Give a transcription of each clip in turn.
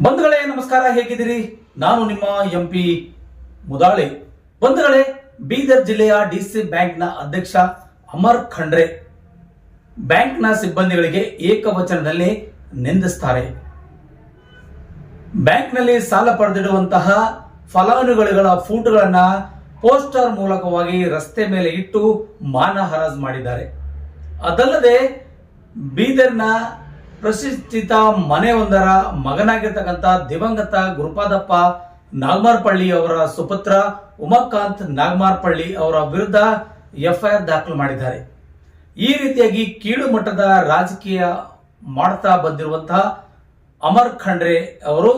ಬಂಧುಗಳೇ ನಮಸ್ಕಾರ, ಹೇಗಿದ್ದೀರಿ? ನಾನು ನಿಮ್ಮ ಎಂಪಿ ಮುದಾಳೆ. ಬಂಧುಗಳೇ, ಬೀದರ್ ಜಿಲ್ಲೆಯ ಡಿಸಿ ಬ್ಯಾಂಕ್ನ ಅಧ್ಯಕ್ಷ ಅಮರ್ ಖಂಡ್ರೆ ಬ್ಯಾಂಕ್ನ ಸಿಬ್ಬಂದಿಗಳಿಗೆ ಏಕವಚನದಲ್ಲಿ ನಿಂದಿಸುತ್ತಾರೆ. ಬ್ಯಾಂಕ್ನಲ್ಲಿ ಸಾಲ ಪಡೆದಿಡುವಂತಹ ಫಲಾನುಭವಿಗಳ ಫೋಟೋಗಳನ್ನ ಪೋಸ್ಟರ್ ಮೂಲಕವಾಗಿ ರಸ್ತೆ ಮೇಲೆ ಇಟ್ಟು ಮಾನಹರಾಜು ಮಾಡಿದ್ದಾರೆ. ಅದಲ್ಲದೆ ಬೀದರ್ನ ಪ್ರತಿಷ್ಠಿತ ಮನೆಯೊಂದರ ಮಗನಾಗಿರ್ತಕ್ಕಂಥ ದಿವಂಗತ ಗುರುಪಾದಪ್ಪ ನಾಗಮಾರಪಳ್ಳಿ ಅವರ ಸುಪುತ್ರ ಉಮಾಕಾಂತ್ ನಾಗಮಾರಪಳ್ಳಿ ಅವರ ವಿರುದ್ಧ ಎಫ್ಐಆರ್ ದಾಖಲು ಮಾಡಿದ್ದಾರೆ. ಈ ರೀತಿಯಾಗಿ ಕೀಳು ಮಟ್ಟದ ರಾಜಕೀಯ ಮಾಡ್ತಾ ಬಂದಿರುವಂತಹ ಅಮರ್ ಖಂಡ್ರೆ ಅವರು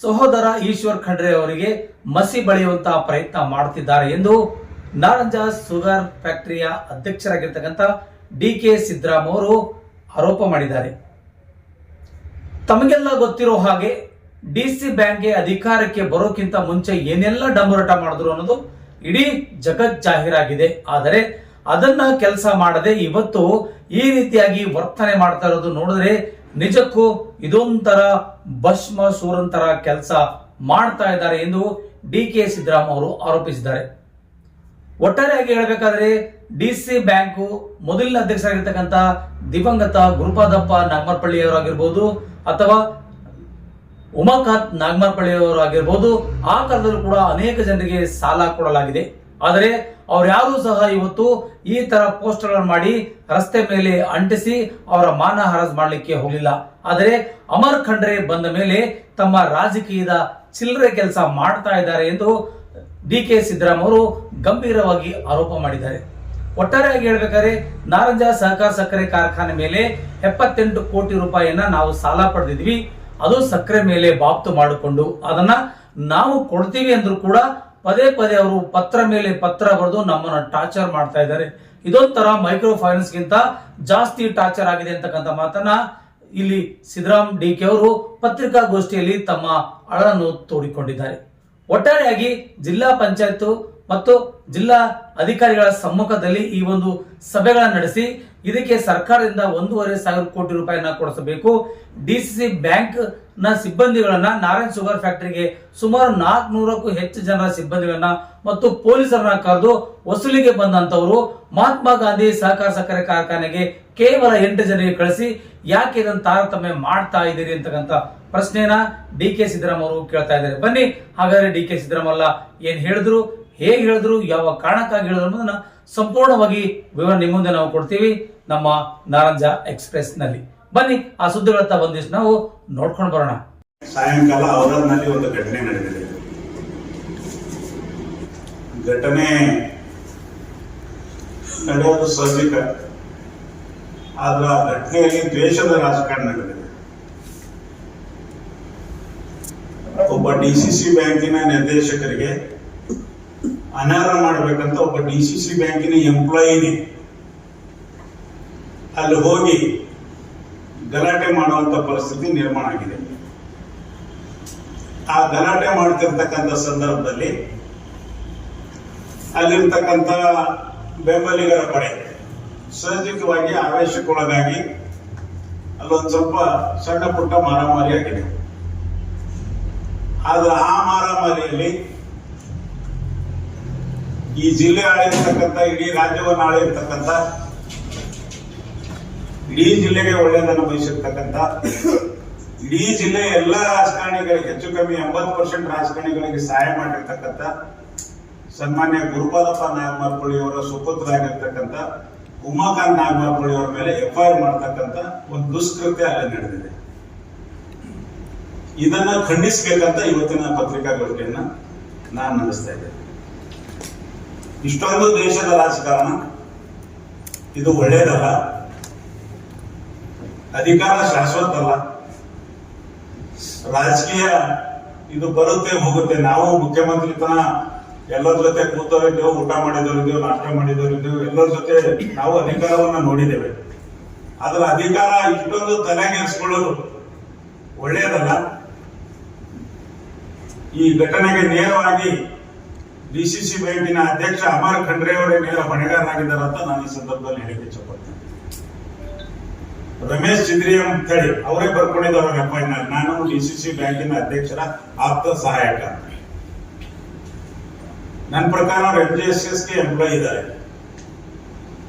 ಸಹೋದರ ಈಶ್ವರ್ ಖಂಡ್ರೆ ಅವರಿಗೆ ಮಸಿ ಬಳಿಯುವಂತಹ ಪ್ರಯತ್ನ ಮಾಡುತ್ತಿದ್ದಾರೆ ಎಂದು ನಾರಂಜ ಶುಗರ್ ಫ್ಯಾಕ್ಟರಿಯ ಅಧ್ಯಕ್ಷರಾಗಿರ್ತಕ್ಕಂಥ ಡಿಕೆ ಸಿದ್ದರಾಮ್ ಅವರು ಆರೋಪ ಮಾಡಿದ್ದಾರೆ. ತಮಗೆಲ್ಲ ಗೊತ್ತಿರೋ ಹಾಗೆ ಡಿಸಿ ಬ್ಯಾಂಕ್ಗೆ ಅಧಿಕಾರಕ್ಕೆ ಬರೋಕ್ಕಿಂತ ಮುಂಚೆ ಏನೆಲ್ಲ ಡಂಬರಾಟ ಮಾಡಿದ್ರು ಅನ್ನೋದು ಇಡೀ ಜಗತ್ ಜಾಹೀರಾಗಿದೆ. ಆದರೆ ಅದನ್ನ ಕೆಲಸ ಮಾಡದೆ ಇವತ್ತು ಈ ರೀತಿಯಾಗಿ ವರ್ತನೆ ಮಾಡ್ತಾ ಇರೋದು ನೋಡಿದ್ರೆ ನಿಜಕ್ಕೂ ಇದೊಂಥರ ಭಸ್ಮ ಸೂರಂತರ ಕೆಲಸ ಮಾಡ್ತಾ ಇದ್ದಾರೆ ಎಂದು ಡಿಕೆ ಸಿದ್ದರಾಮ್ ಅವರು ಆರೋಪಿಸಿದ್ದಾರೆ. ಒಟ್ಟಾರೆಯಾಗಿ ಹೇಳಬೇಕಾದ್ರೆ ಡಿಸಿ ಬ್ಯಾಂಕು ಮೊದಲಿನ ಅಧ್ಯಕ್ಷರಾಗಿರ್ತಕ್ಕಂಥ ದಿವಂಗತ ಗುರುಪಾದಪ್ಪ ನಾಗಮಾರಪಳ್ಳಿ ಅವರಾಗಿರ್ಬೋದು ಅಥವಾ ಉಮಾಕಾಂತ್ ನಾಗಮಾರಪಳ್ಳಿ ಅವರಾಗಿರ್ಬೋದು, ಆ ಕಾಲದಲ್ಲೂ ಕೂಡ ಅನೇಕ ಜನರಿಗೆ ಸಾಲ ಕೊಡಲಾಗಿದೆ. ಆದರೆ ಅವ್ರ್ಯಾರೂ ಸಹ ಇವತ್ತು ಈ ತರ ಪೋಸ್ಟರ್ಗಳನ್ನು ಮಾಡಿ ರಸ್ತೆ ಮೇಲೆ ಅಂಟಿಸಿ ಅವರ ಮಾನ ಹರಾಜು ಮಾಡಲಿಕ್ಕೆ ಹೋಗಲಿಲ್ಲ. ಆದರೆ ಅಮರ್ ಖಂಡ್ರೆ ಬಂದ ಮೇಲೆ ತಮ್ಮ ರಾಜಕೀಯದ ಚಿಲ್ಲರೆ ಕೆಲಸ ಮಾಡ್ತಾ ಇದ್ದಾರೆ ಎಂದು ಡಿಕೆ ಸಿದ್ದರಾಮ್ ಅವರು ಗಂಭೀರವಾಗಿ ಆರೋಪ ಮಾಡಿದ್ದಾರೆ. ಒಟ್ಟಾರೆಯಾಗಿ ಹೇಳ್ಬೇಕಾದ್ರೆ ನಾರಂಜ ಸಹಕಾರ ಸಕ್ಕರೆ ಕಾರ್ಖಾನೆ ಮೇಲೆ 78 ಕೋಟಿ ರೂಪಾಯಿಯನ್ನ ನಾವು ಸಾಲ ಪಡೆದಿದ್ವಿ. ಅದು ಸಕ್ಕರೆ ಮೇಲೆ ಬಾಬ್ತು ಮಾಡಿಕೊಂಡು ಅದನ್ನ ನಾವು ಕೊಡ್ತೀವಿ ಅಂದ್ರೂ ಕೂಡ ಪದೇ ಪದೇ ಅವರು ಪತ್ರ ಮೇಲೆ ಪತ್ರ ಬರೆದು ನಮ್ಮನ್ನ ಟಾರ್ಚರ್ ಮಾಡ್ತಾ ಇದ್ದಾರೆ. ಇದೊಂಥರ ಮೈಕ್ರೋ ಫೈನಾನ್ಸ್ ಗಿಂತ ಜಾಸ್ತಿ ಟಾರ್ಚರ್ ಆಗಿದೆ ಅಂತಕ್ಕಂಥ ಮಾತನ್ನ ಇಲ್ಲಿ ಸಿದ್ದರಾಮ್ ಡಿಕೆ ಅವರು ಪತ್ರಿಕಾಗೋಷ್ಠಿಯಲ್ಲಿ ತಮ್ಮ ಅಳನ್ನು ತೋಡಿಕೊಂಡಿದ್ದಾರೆ. ಒಟ್ಟಾರೆಯಾಗಿ ಜಿಲ್ಲಾ ಪಂಚಾಯತ್ ಮತ್ತು ಜಿಲ್ಲಾ ಅಧಿಕಾರಿಗಳ ಸಮ್ಮುಖದಲ್ಲಿ ಈ ಒಂದು ಸಭೆಗಳನ್ನು ನಡೆಸಿ ಇದಕ್ಕೆ ಸರ್ಕಾರದಿಂದ 1,500 ಕೋಟಿ ರೂಪಾಯಿನ ಕೊಡಿಸಬೇಕು. ಡಿಸಿಸಿ ಬ್ಯಾಂಕ್ ನ ಸಿಬ್ಬಂದಿಗಳನ್ನ ನಾರಾಯಣ್ ಶುಗರ್ ಫ್ಯಾಕ್ಟರಿಗೆ ಸುಮಾರು 400ಕ್ಕೂ ಹೆಚ್ಚು ಜನರ ಸಿಬ್ಬಂದಿಗಳನ್ನ ಮತ್ತು ಪೊಲೀಸರನ್ನ ಕರೆದು ವಸೂಲಿಗೆ ಬಂದಂತವರು ಮಹಾತ್ಮ ಗಾಂಧಿ ಸಹಕಾರ ಸಕ್ಕರೆ ಕಾರ್ಖಾನೆಗೆ ಕೇವಲ 8 ಜನರಿಗೆ ಕಳಿಸಿ ಯಾಕೆ ಇದನ್ನು ತಾರತಮ್ಯ ಮಾಡ್ತಾ ಇದ್ದೀರಿ ಅಂತಕ್ಕಂಥ ಪ್ರಶ್ನೆನ ಡಿಕೆ ಸಿದ್ದರಾಮ್ ಅವರು ಕೇಳ್ತಾ ಇದ್ದಾರೆ. ಬನ್ನಿ ಹಾಗಾದ್ರೆ ಡಿಕೆ ಸಿದ್ದರಾಮ್ ಅಲ್ಲ ಏನ್ ಹೇಳಿದ್ರು, ಹೇಗೆ ಹೇಳಿದ್ರು, ಯಾವ ಕಾರಣಕ್ಕಾಗಿ ಹೇಳಿದ್ರು ಅನ್ನೋದನ್ನ ಸಂಪೂರ್ಣವಾಗಿ ವಿವರ ನಿಮ್ಮ ಮುಂದೆ ನಾವು ಕೊಡ್ತೀವಿ ನಮ್ಮ ನಾರಂಜ ಎಕ್ಸ್ಪ್ರೆಸ್ ನಲ್ಲಿ. ಬನ್ನಿ ಆ ಸುದ್ದಿಗಳತ್ತ ಒಂದಿಷ್ಟು ನಾವು ನೋಡ್ಕೊಂಡು ಬರೋಣ. ಸಾಯಂಕಾಲ ಔರಾದ್ನಲ್ಲಿ ಒಂದು ಘಟನೆ ನಡೆದಿದೆ. ಘಟನೆ ನಡೆಯೋದು ಸಹಜಿಕ, ಆದ್ರೆ ಆ ಘಟನೆಯಲ್ಲಿ ದ್ವೇಷದ ರಾಜಕಾರಣ ನಡೆದಿದೆ. ಒಬ್ಬ ಡಿಸಿಸಿ ಬ್ಯಾಂಕಿನ ನಿರ್ದೇಶಕರಿಗೆ ಅನರ್ಹ ಮಾಡಬೇಕಂತ ಒಬ್ಬ ಡಿಸಿಸಿ ಬ್ಯಾಂಕಿನ ಎಂಪ್ಲಾಯಿನೇ ಅಲ್ಲಿ ಹೋಗಿ ಗಲಾಟೆ ಮಾಡುವಂತ ಪರಿಸ್ಥಿತಿ ನಿರ್ಮಾಣ ಆಗಿದೆ. ಆ ಗಲಾಟೆ ಮಾಡ್ತಿರ್ತಕ್ಕಂಥ ಸಂದರ್ಭದಲ್ಲಿ ಅಲ್ಲಿರ್ತಕ್ಕಂಥ ಬೆಂಬಲಿಗರ ಪಡೆ ಸಹಜವಾಗಿ ಆವೇಶಕ್ಕೊಳಗಾಗಿ ಅಲ್ಲೊಂದು ಸ್ವಲ್ಪ ಸಣ್ಣ ಪುಟ್ಟ ಮಾರಾಮಾರಿ ಆಗಿದೆ. ಆದ್ರೆ ಆ ಮಾರಾಮಾರಿಯಲ್ಲಿ ಈ ಜಿಲ್ಲೆ ಆಳಿರ್ತಕ್ಕಂಥ, ಇಡೀ ರಾಜ್ಯವನ್ನು ಆಳಿರ್ತಕ್ಕಂಥ, ಇಡೀ ಜಿಲ್ಲೆಗೆ ಒಳ್ಳೆಯದನ್ನು ಬಯಸಿರ್ತಕ್ಕಂಥ, ಇಡೀ ಜಿಲ್ಲೆಯ ಎಲ್ಲ ರಾಜಕಾರಣಿಗಳಿಗೆ ಹೆಚ್ಚು ಕಮ್ಮಿ 80% ರಾಜಕಾರಣಿಗಳಿಗೆ ಸಹಾಯ ಮಾಡಿರ್ತಕ್ಕಂಥ ಸನ್ಮಾನ್ಯ ಗುರುಪಾದಪ್ಪ ನಾಗಮಾರಪಳ್ಳಿ ಅವರ ಸುಪುತ್ರ ಆಗಿರ್ತಕ್ಕಂಥ ಉಮಾಕಾಂತ್ ನಾಗಮಾರಪಳ್ಳಿ ಅವರ ಮೇಲೆ ಎಫ್ಐಆರ್ ಮಾಡತಕ್ಕಂಥ ಒಂದು ದುಷ್ಕೃತ್ಯ ಅಲ್ಲಿ ನಡೆದಿದೆ. ಇದನ್ನ ಖಂಡಿಸಬೇಕಂತ ಇವತ್ತಿನ ಪತ್ರಿಕಾಗೋಷ್ಠಿಯನ್ನ ನಾನು ನಡೆಸ್ತಾ ಇದ್ದೇನೆ. ಇಷ್ಟೊಂದು ದೇಶದ ರಾಜಕಾರಣ ಇದು ಒಳ್ಳೇದಲ್ಲ. ಅಧಿಕಾರ ಶಾಶ್ವತ ಅಲ್ಲ. ರಾಜಕೀಯ ಇದು ಬರುತ್ತೆ ಹೋಗುತ್ತೆ. ನಾವು ಮುಖ್ಯಮಂತ್ರಿ ತನ ಎಲ್ಲರ ಜೊತೆ ಕೂತವರಿದ್ದೇವೆ, ಊಟ ಮಾಡಿದವರಿದ್ದೇವೆ, ನಾಷ್ಟ ಮಾಡಿದವರಿದ್ದೇವೆ, ಎಲ್ಲರ ಜೊತೆ ನಾವು ಅಧಿಕಾರವನ್ನ ನೋಡಿದ್ದೇವೆ. ಅದರ ಅಧಿಕಾರ ಇಷ್ಟೊಂದು ತಲೆಗೆಡಿಸ್ಕೊಳ್ಳೋದು ಒಳ್ಳೆಯದಲ್ಲ. ಈ ಘಟನೆಗೆ ನೇರವಾಗಿ ಡಿಸಿಸಿ ಬ್ಯಾಂಕಿನ ಅಧ್ಯಕ್ಷ ಅಮರ್ ಖಂಡ್ರೆ ಅವರೇ ನೇರ ಹೊಣೆಗಾರರಾಗಿದ್ದಾರೆ ಅಂತ ನಾನು ಈ ಸಂದರ್ಭದಲ್ಲಿ ಹೇಳಿಕೆ ಇಷ್ಟಪಡ್ತೇನೆ. ರಮೇಶ್ ಚಿದ್ರಿಯಂ ಅಂತೇಳಿ ಅವರೇ ಬರ್ಕೊಂಡಿದ್ದಾರೆ ಅಪಾಯಿಂಟ್ಮೆಂಟ್. ನಾನು ಡಿಸಿಸಿ ಬ್ಯಾಂಕಿನ ಅಧ್ಯಕ್ಷರ ಆಪ್ತ ಸಹಾಯಕ. ನನ್ನ ಪ್ರಕಾರ ಅವರು MJSS ಗೆ ಎಂಪ್ಲಾಯಿ ಇದ್ದಾರೆ.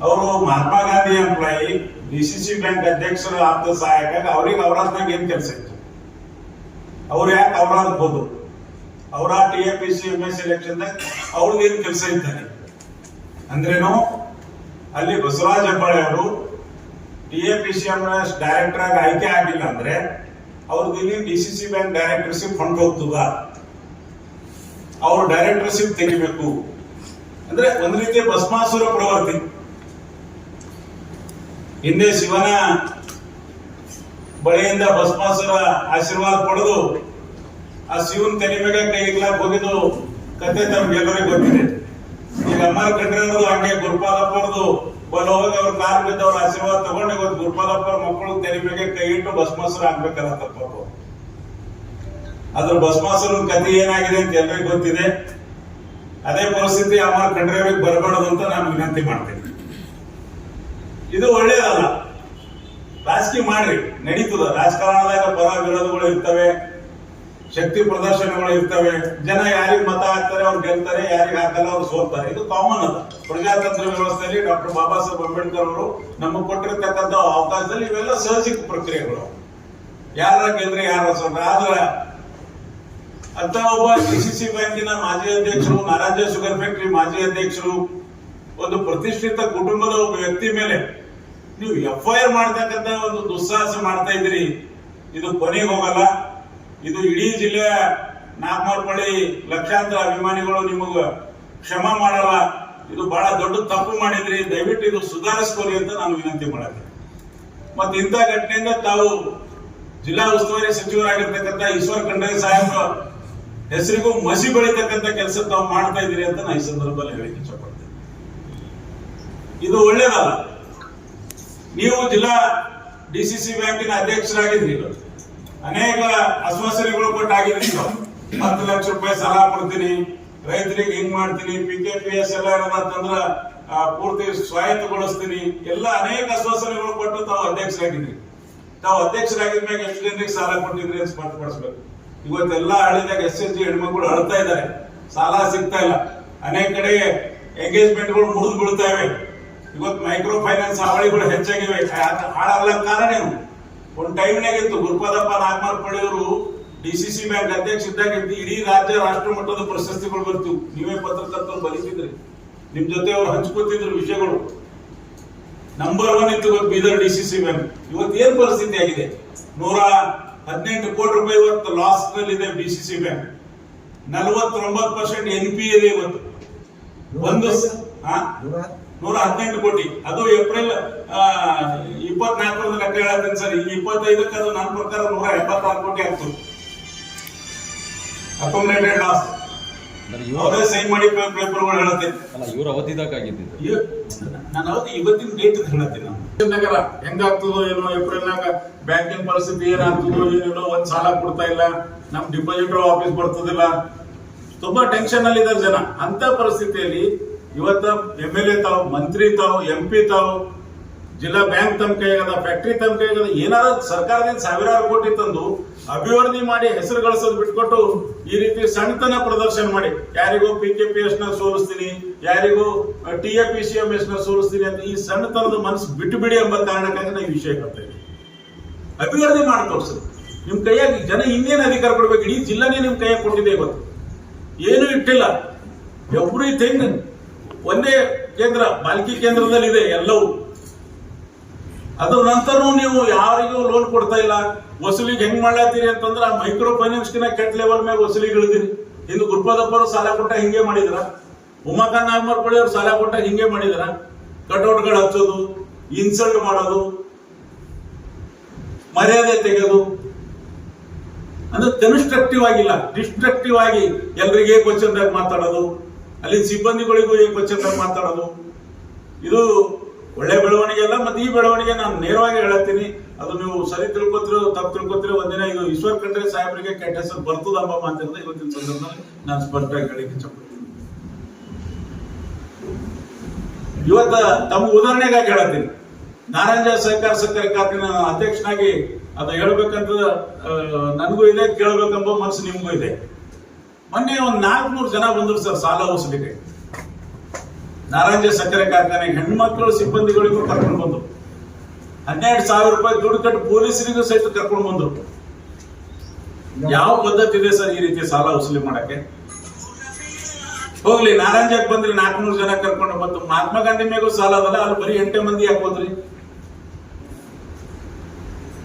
ಅವರು Mahatma Gandhi employee, DCC bank ಅಧ್ಯಕ್ಷರ ಆಪ್ತ ಸಹಾಯಕ. ಅವ್ರಿಗೆ ಅವರಾದ್ನಾಗ ಏನ್ ಕೆಲಸ ಇತ್ತು? ಅವ್ರು ಯಾಕೆ ಅವರಾದ್ಬೋದು? ಅವರ TAPC MS ಎಲೆಕ್ಷನ್ ಅವ್ರದ್ದು ಏನ್ ಕೆಲಸ ಇದ್ದಾರೆ ಅಂದ್ರೇನು? ಅಲ್ಲಿ ಬಸವರಾಜ ಹೆಬ್ಬಾಳೆ ಅವರು TAPC MS ಡೈರೆಕ್ಟರ್ ಆಗಿ ಆಯ್ಕೆ ಆಗಿಲ್ಲ ಅಂದ್ರೆ ಅವ್ರದ್ದು ಇಲ್ಲಿ DCC ಬ್ಯಾಂಕ್ ಡೈರೆಕ್ಟರ್ಶಿಪ್ ಫಂಡ್ ಹೋಗ್ತದ? ಅವ್ರು ಡೈರೆಕ್ಟರ್ಶಿಪ್ ತೆಗಿಬೇಕು ಅಂದ್ರೆ ಒಂದ್ ರೀತಿಯ ಭಸ್ಮಾಸುರ ಪ್ರವೃತ್ತಿ. ಹಿಂದೆ ಶಿವನ ಬಳಿಯಿಂದ ಭಸ್ಮಾಸುರ ಆಶೀರ್ವಾದ ಪಡೆದು ಆ ಶಿವನ್ ತಲೆ ಮೇಲೆ ಕೈ ಇಗ್ಲಾಕ್ ಹೋಗಿದ್ದು ಕತೆ ತಮ್ಗೆಲ್ಲರಿಗೂ ಗೊತ್ತಿದೆ. ಈಗ ಅಮ್ಮಾರ್ ಕಂಡ್ರದು ಹಂಗೆ ಗುರುಪಾದಪ್ಪ ಅವ್ರದ್ದು ಬಲ್ ಹೋಗಿ ಅವ್ರ ಕಾಲ್ ಬಿದ್ದವ್ರ ಆಶೀರ್ವಾದ ತಗೊಂಡು ಇವತ್ತು ಗುರುಪಾದಪ್ಪ ಅವ್ರ ಮಕ್ಕಳು ತಲೆ ಮೇಲೆ ಕೈ ಇಟ್ಟು ಭಸ್ಮಾಸುರ ಆಗ್ಬೇಕಲ್ಲ ತಪ್ಪ. ಅದ್ರ ಭಸ್ಮಾಸುರನ ಕಥೆ ಏನಾಗಿದೆ ಅಂತ ಎಲ್ಲರಿಗೂ ಗೊತ್ತಿದೆ. ಅದೇ ಪರಿಸ್ಥಿತಿ ಅಮ್ಮಾರ್ ಕಂಡ್ರವ್ರಿಗೆ ಬರಬಾರದು ಅಂತ ನಾನು ವಿನಂತಿ ಮಾಡ್ತೇನೆ. ಇದು ಒಳ್ಳೇದಲ್ಲ. ರಾಜಕೀಯ ಮಾಡ್ರಿ, ನಡೀತದ. ರಾಜಕಾರಣದಾಗ ಪರ ವಿರೋಧಗಳು ಇರ್ತವೆ, ಶಕ್ತಿ ಪ್ರದರ್ಶನಗಳು ಇರ್ತವೆ. ಜನ ಯಾರಿಗೆ ಮತ ಹಾಕ್ತಾರೆ ಅವ್ರು ಗೆಲ್ತಾರೆ, ಯಾರಿಗೆ ಹಾಕಲ್ಲ ಅವ್ರು ಸೋಲ್ತಾರೆ. ಇದು ಕಾಮನ್ ಅದ ಪ್ರಜಾತಂತ್ರ ವ್ಯವಸ್ಥೆಯಲ್ಲಿ. ಡಾಕ್ಟರ್ ಬಾಬಾ ಸಾಹೇಬ್ ಅಂಬೇಡ್ಕರ್ ಅವರು ನಮಗೆ ಕೊಟ್ಟಿರ್ತಕ್ಕಂಥ ಅವಕಾಶದಲ್ಲಿ ಇವೆಲ್ಲ ಸಹಜಿಕ ಪ್ರಕ್ರಿಯೆಗಳು. ಯಾರ ಗೆಲ್ರಿ ಯಾರ ಸೋಲ್ರಿ. ಆದ್ರೆ ಅಂತ ಒಬ್ಬ DCC ಬ್ಯಾಂಕಿನ ಮಾಜಿ ಅಧ್ಯಕ್ಷರು, ನಾರಾಜ ಶುಗರ್ ಫ್ಯಾಕ್ಟರಿ ಮಾಜಿ ಅಧ್ಯಕ್ಷರು, ಒಂದು ಪ್ರತಿಷ್ಠಿತ ಕುಟುಂಬದ ಒಬ್ಬ ವ್ಯಕ್ತಿ ಮೇಲೆ ನೀವು FIR ಮಾಡ್ತಕ್ಕಂಥ ಒಂದು ದುಸ್ಸಾಹಸ ಮಾಡ್ತಾ ಇದ್ದೀರಿ. ಇದು ಕೊನೆಗೆ ಹೋಗಲ್ಲ. ಇದು ಇಡೀ ಜಿಲ್ಲೆಯ ನಾಗಮಾರ್ಪಳ್ಳಿ ಲಕ್ಷಾಂತರ ಅಭಿಮಾನಿಗಳು ನಿಮಗ ಕ್ಷಮಾ ಮಾಡಲ್ಲ. ಇದು ಬಹಳ ದೊಡ್ಡ ತಪ್ಪು ಮಾಡಿದ್ರಿ. ದಯವಿಟ್ಟು ಇದು ಸುಧಾರಿಸ್ಕೊಳ್ಳಿ ಅಂತ ನಾನು ವಿನಂತಿ ಮಾಡ್ತೀನಿ. ಮತ್ತೆ ಇಂಥ ಘಟನೆಯಿಂದ ತಾವು ಜಿಲ್ಲಾ ಉಸ್ತುವಾರಿ ಸಚಿವರಾಗಿರ್ತಕ್ಕಂಥ ಈಶ್ವರ್ ಖಂಡ್ರೆ ಸಾಹೇಬ್ ಹೆಸರಿಗೂ ಮಸಿ ಬೆಳಿತಕ್ಕಂಥ ಕೆಲಸ ತಾವು ಮಾಡ್ತಾ ಇದ್ದೀರಿ ಅಂತ ನಾನು ಈ ಸಂದರ್ಭದಲ್ಲಿ ಹೇಳಿಕ್ಕೆ ಇಷ್ಟಪಡ್ತೇನೆ. ಇದು ಒಳ್ಳೇದಲ್ಲ. ನೀವು ಜಿಲ್ಲಾ DCC ಬ್ಯಾಂಕಿನ ಅಧ್ಯಕ್ಷರಾಗಿದ್ರಿ, ಅನೇಕ ಆಶ್ವಾಸನೆಗಳು ಕೊಟ್ಟಾಗಿದ್ರಿ. 10 ಲಕ್ಷ ರೂಪಾಯಿ ಸಾಲ ಕೊಡ್ತೀನಿ, ರೈತರಿಗೆ ಹಿಂಗ್ ಮಾಡ್ತೀನಿ, PKPS ಎಲ್ಲ ಏನಂತಂದ್ರ ಪೂರ್ತಿ ಸ್ವಾಯತ್ತಗೊಳಿಸ್ತೀನಿ, ಎಲ್ಲ ಅನೇಕ ಆಶ್ವಾಸನೆಗಳು ಕೊಟ್ಟು ತಾವು ಅಧ್ಯಕ್ಷರಾಗಿದ್ರಿ. ತಾವು ಅಧ್ಯಕ್ಷರಾಗಿದ್ಮೇಲೆ ಎಷ್ಟು ಜನರಿಗೆ ಸಾಲ ಕೊಟ್ಟಿದ್ರಿ ಅಂತ ಸ್ಪಷ್ಟಪಡಿಸ್ಬೇಕು. ಇವತ್ತೆಲ್ಲ ಹಳ್ಳಿದಾಗ SSG ಹೆಣ್ಮಕ್ಳು ಅಳ್ತಾ ಇದ್ದಾರೆ, ಸಾಲ ಸಿಗ್ತಾ ಇಲ್ಲ. ಅನೇಕ ಕಡೆ ಎಂಗೇಜ್ಮೆಂಟ್ಗಳು ಮುರಿದು ಬೀಳ್ತಾ ಇವೆ. ಇವತ್ತು ಮೈಕ್ರೋ ಫೈನಾನ್ಸ್ ಹಾವಳಿಗಳು ಹೆಚ್ಚಾಗಿವೆ. ಹಾಳಾಗಲ ಕಾರಣ ಏನು? ಒಂದು ಟೈಮ್ನಾಗಿತ್ತು ಗುರುಪಾದಪ್ಪ ನಾಗಮಾರ್ಪಳ್ಳಿ ಅವರು DCC ಬ್ಯಾಂಕ್ ಅಧ್ಯಕ್ಷ ಇದ್ದಾಗ ಇಡೀ ರಾಜ್ಯ ರಾಷ್ಟ್ರ ಮಟ್ಟದ ಪ್ರಶಸ್ತಿಗಳು ಬರ್ತಿವು. ನೀವೇ ಪತ್ರಕರ್ತರು ಬರೀತಿದ್ರಿ, ನಿಮ್ ಜೊತೆ ಅವ್ರು ಹಂಚ್ಕೋತಿದ್ರು ವಿಷಯಗಳು. ನಂಬರ್ 1 ಇತ್ತು ಬೀದರ್ DCC ಬ್ಯಾಂಕ್. ಇವತ್ತು ಏನ್ ಪರಿಸ್ಥಿತಿ ಆಗಿದೆ? 118 ಕೋಟಿ ರೂಪಾಯಿ ಇವತ್ತು ಲಾಸ್ ನಲ್ಲಿದೆ DCC ಬ್ಯಾಂಕ್. 49% NPA ಇದೆ ಇವತ್ತು. 118 ಕೋಟಿ. ಅದು ಏಪ್ರಿಲ್ 24 ಲೆಕ್ಕ ಹೇಳತ್ತೇನೆ ಸರ್. ಈ 25ಕ್ಕೆ ಅದು ನನ್ನ ಪ್ರಕಾರ 186 ಕೋಟಿ ಆಗ್ತದೆ ಅಕುಮುಲೇಟೆಡ್ ಲಾಸ್. ಅವರೇ ಸೈನ್ ಮಾಡಿ ಪೇಪರ್ಗಳು ಹೇಳತ್ತೆ. ಇವ್ರ ಅವಧಿದಾಗ ಆಗಿದ್ದು ನಾನು ಅವತ್ತು ಇವತ್ತಿನ ಡೇಟ್ ಹೇಳತ್ತೀನಿ. ನಾನು ಹೆಂಗಾಗ್ತದೋ ಏನೋ, ಏಪ್ರಿಲ್ನಾಗ ಬ್ಯಾಂಕಿನ ಪರಿಸ್ಥಿತಿ ಏನಾಗ್ತದೋ ಏನೇನೋ, ಒಂದ್ ಸಾಲ ಕೊಡ್ತಾ ಇಲ್ಲ, ನಮ್ ಡಿಪಾಸಿಟರ್ ಆಫೀಸ್ ಬರ್ತದಿಲ್ಲ, ತುಂಬಾ ಟೆನ್ಷನ್ ಅಲ್ಲಿ ಇದಾರೆ ಜನ. ಅಂತ ಪರಿಸ್ಥಿತಿಯಲ್ಲಿ ಇವತ್ತ MLA ತಾವು, ಮಂತ್ರಿ ತಾವು, MP ತಾವು, ಜಿಲ್ಲಾ ಬ್ಯಾಂಕ್ ತಮ್ಮ ಕೈಯಾಗದ, ಫ್ಯಾಕ್ಟರಿ ತಮ್ಮ ಕೈಯಾಗದ, ಏನಾದ್ರು ಸರ್ಕಾರದಿಂದ ಸಾವಿರಾರು ಕೋಟಿ ತಂದು ಅಭಿವೃದ್ಧಿ ಮಾಡಿ ಹೆಸರು ಗಳಿಸೋದು ಬಿಟ್ಕೊಟ್ಟು ಈ ರೀತಿ ಸಣ್ಣತನ ಪ್ರದರ್ಶನ ಮಾಡಿ ಯಾರಿಗೂ PKPS ನ ಸೋಲಿಸ್ತೀನಿ, ಯಾರಿಗೂ TAPC MS ನ ಸೋಲಿಸ್ತೀನಿ ಅಂತ ಈ ಸಣ್ಣತನದ ಮನಸ್ಸು ಬಿಟ್ಟು ಬಿಡಿ ಎಂಬ ಕಾರಣಕ್ಕಾಗಿ ನಾವು ಈ ವಿಷಯ ಹೇಳ್ತಾ ಇದ್ದೀವಿ. ಅಭಿವೃದ್ಧಿ ಮಾಡಿ ತೋರಿಸ್ರಿ. ನಿಮ್ ಕೈಯಾಗಿ ಜನ ಇನ್ನೇನು ಅಧಿಕಾರ ಕೊಡ್ಬೇಕು? ಇಡೀ ಜಿಲ್ಲಾನೇ ನಿಮ್ ಕೈಯಾಗಿ ಕೊಟ್ಟಿದೆ. ಇವತ್ತು ಏನು ಇಟ್ಟಿಲ್ಲ. ಎವ್ರಿಥಿಂಗ್ ಒಂದೇ ಕೇಂದ್ರ, ಬಾಲ್ಕಿ ಕೇಂದ್ರದಲ್ಲಿ ಇದೆ ಎಲ್ಲವೂ. ಅದ್ರ ನಂತರ ನೀವು ಯಾರಿಗೂ ಲೋನ್ ಕೊಡ್ತಾ ಇಲ್ಲ. ವಸೂಲಿಗೆ ಹೆಂಗ್ ಮಾಡ್ಲಾತೀರಿ ಅಂತಂದ್ರೆ ಆ ಮೈಕ್ರೋ ಫೈನಾನ್ಸ್ ಕಿನ್ನ ಕೆಟ್ಟ ಲೆವೆಲ್ ಮೇಲೆ ವಸೂಲಿಗೆ ಇಳಿದಿರಿ. ಇಂದು ಗುರುಪಾದಪ್ಪ ಅವರು ಸಾಲ ಕೊಟ್ಟ ಹಿಂಗೆ ಮಾಡಿದ್ರ, ಉಮಾಕಾಂತ್ ನಾಗಮಾರ್ಪಳ್ಳಿ ಅವರು ಸಾಲ ಕೊಟ್ಟ ಹಿಂಗೆ ಮಾಡಿದ್ರ. ಕಟೌಟ್ಗಳು ಹಚ್ಚೋದು, ಇನ್ಸಲ್ಟ್ ಮಾಡೋದು, ಮರ್ಯಾದೆ ತೆಗೆದು, ಅಂದ್ರೆ ಕನ್ಸ್ಟ್ರಕ್ಟಿವ್ ಆಗಿಲ್ಲ, ಡಿಸ್ಟ್ರಕ್ಟಿವ್ ಆಗಿ ಎಲ್ರಿಗೆ ಕ್ವಶನ್ದಾಗ ಮಾತಾಡೋದು, ಅಲ್ಲಿ ಸಿಬ್ಬಂದಿಗಳಿಗೂ ಕ್ವಶನ್ದಾಗ ಮಾತಾಡೋದು. ಇದು ಒಳ್ಳೆ ಬೆಳವಣಿಗೆ ಅಲ್ಲ. ಮತ್ತೆ ಈ ಬೆಳವಣಿಗೆ ನಾನು ನೇರವಾಗಿ ಹೇಳತ್ತೀನಿ, ಅದು ನೀವು ಸರಿ ತಿಳ್ಕೊತಿರೋ ತಪ್ಪು ತಿಳ್ಕೊತಿರೋ ಒಂದಿನ ಇದು ಈಶ್ವರ್ ಖಂಡ್ರೆ ಸಾಹೇಬರಿಗೆ ಕೆಟ್ಟ ಹೆಸರು ಬರ್ತದಮ್ಮ ಮಾತಿರೋದು ಇವತ್ತಿನ ಸಂದರ್ಭದಲ್ಲಿ ನಾನು ಸ್ಪಷ್ಟವಾಗಿ ಹೇಳಿಕ್ಕೆ ಇಷ್ಟಪಡ್ತೀನಿ. ಇವತ್ತ ತಮ್ಮ ಉದಾಹರಣೆಗಾಗಿ ಹೇಳತ್ತೀನಿ, ನಾರಾಯಣ ಸಹಕಾರ ಸಕ್ಕರೆ ಕಾರ್ಖಾನೆ ಅಧ್ಯಕ್ಷನಾಗಿ ಅದು ಹೇಳ್ಬೇಕಂತ ನನಗೂ ಇದೆ, ಕೇಳಬೇಕೆಂಬ ಮನಸ್ಸು ನಿಮಗೂ ಇದೆ. ಮೊನ್ನೆ ಒಂದು 400 ಜನ ಬಂದ್ರು ಸರ್ ಸಾಲ ವಸೂಲಿಗೆ. ನಾರಾಯಣ ಸಕ್ಕರೆ ಕಾರ್ಖಾನೆಗೆ ಹೆಣ್ಮಕ್ಳು ಸಿಬ್ಬಂದಿಗಳಿಗೂ ಕರ್ಕೊಂಡು ಬಂದ್ರು. 12,000 ರೂಪಾಯಿ ದುಡ್ಡು ಕಟ್ಟು ಪೊಲೀಸರಿಗೂ ಸಹಿತ ಕರ್ಕೊಂಡು ಬಂದ್ರು. ಯಾವ ಪದ್ಧತಿ ಇದೆ ಸರ್ ಈ ರೀತಿ ಸಾಲ ವಸೂಲಿ ಮಾಡಕ್ಕೆ? ಹೋಗ್ಲಿ, ನಾರಾಯಣಕ್ಕೆ ಬಂದ್ರಿ 400 ಜನ ಕರ್ಕೊಂಡು ಬಂತು. ಮಹಾತ್ಮ ಗಾಂಧಿ ಮೇಗೂ ಸಾಲ ಅದಲ್ಲ, ಅಲ್ಲಿ ಬರೀ 8 ಮಂದಿ ಯಾಕೆ ಹೋದ್ರಿ?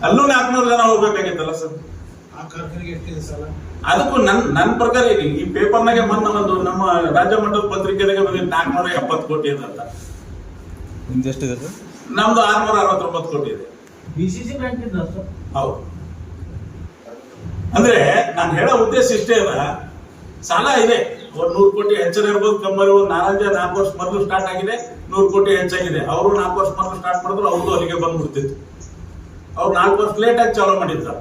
ಅಲ್ಲೂ 400 ಜನ ಹೋಗ್ಬೇಕಾಗಿತ್ತಲ್ಲ ಸರ್. ಅದಕ್ಕೂ ನನ್ನ ಪ್ರಕಾರ ಈ ಪೇಪರ್ನಾಗೆ ಮೊನ್ನೆ ಒಂದು ನಮ್ಮ ರಾಜ್ಯ ಮಟ್ಟದ ಪತ್ರಿಕೆದಾಗೆ ಬಂದಿದ್ದು 470 ಕೋಟಿ ಇದೆ ಅಂತ. ಎಷ್ಟಿದೆ ಸರ್? ನಮ್ದು 669 ಕೋಟಿ ಇದೆ. ಬಿಸಿಸಿ ಬ್ಯಾಂಕ್ ಹೌದು. ಅಂದ್ರೆ ನಾನು ಹೇಳೋ ಉದ್ದೇಶ ಇಷ್ಟೇ ಅಲ್ಲ, ಸಾಲ ಇದೆ. 100 ಕೋಟಿ ಹೆಚ್ಚಿನ ಇರ್ಬೋದು, ಕಮ್ಮಿ ಇರ್ಬೋದು. ನಾರಾಯಣ 4 ವರ್ಷ ಮೊದಲು ಸ್ಟಾರ್ಟ್ ಆಗಿದೆ, 100 ಕೋಟಿ ಹೆಚ್ಚಾಗಿದೆ. ಅವರು 4 ವರ್ಷ ಮೊದಲು ಸ್ಟಾರ್ಟ್ ಮಾಡಿದ್ರು, ಅವ್ರದ್ದು ಅಲ್ಲಿಗೆ ಬಂದ್ಬಿಡ್ತಿತ್ತು. ಅವ್ರು 4 ವರ್ಷ ಲೇಟ್ ಆಗಿ ಚಾಲೂ ಮಾಡಿದ್ರ.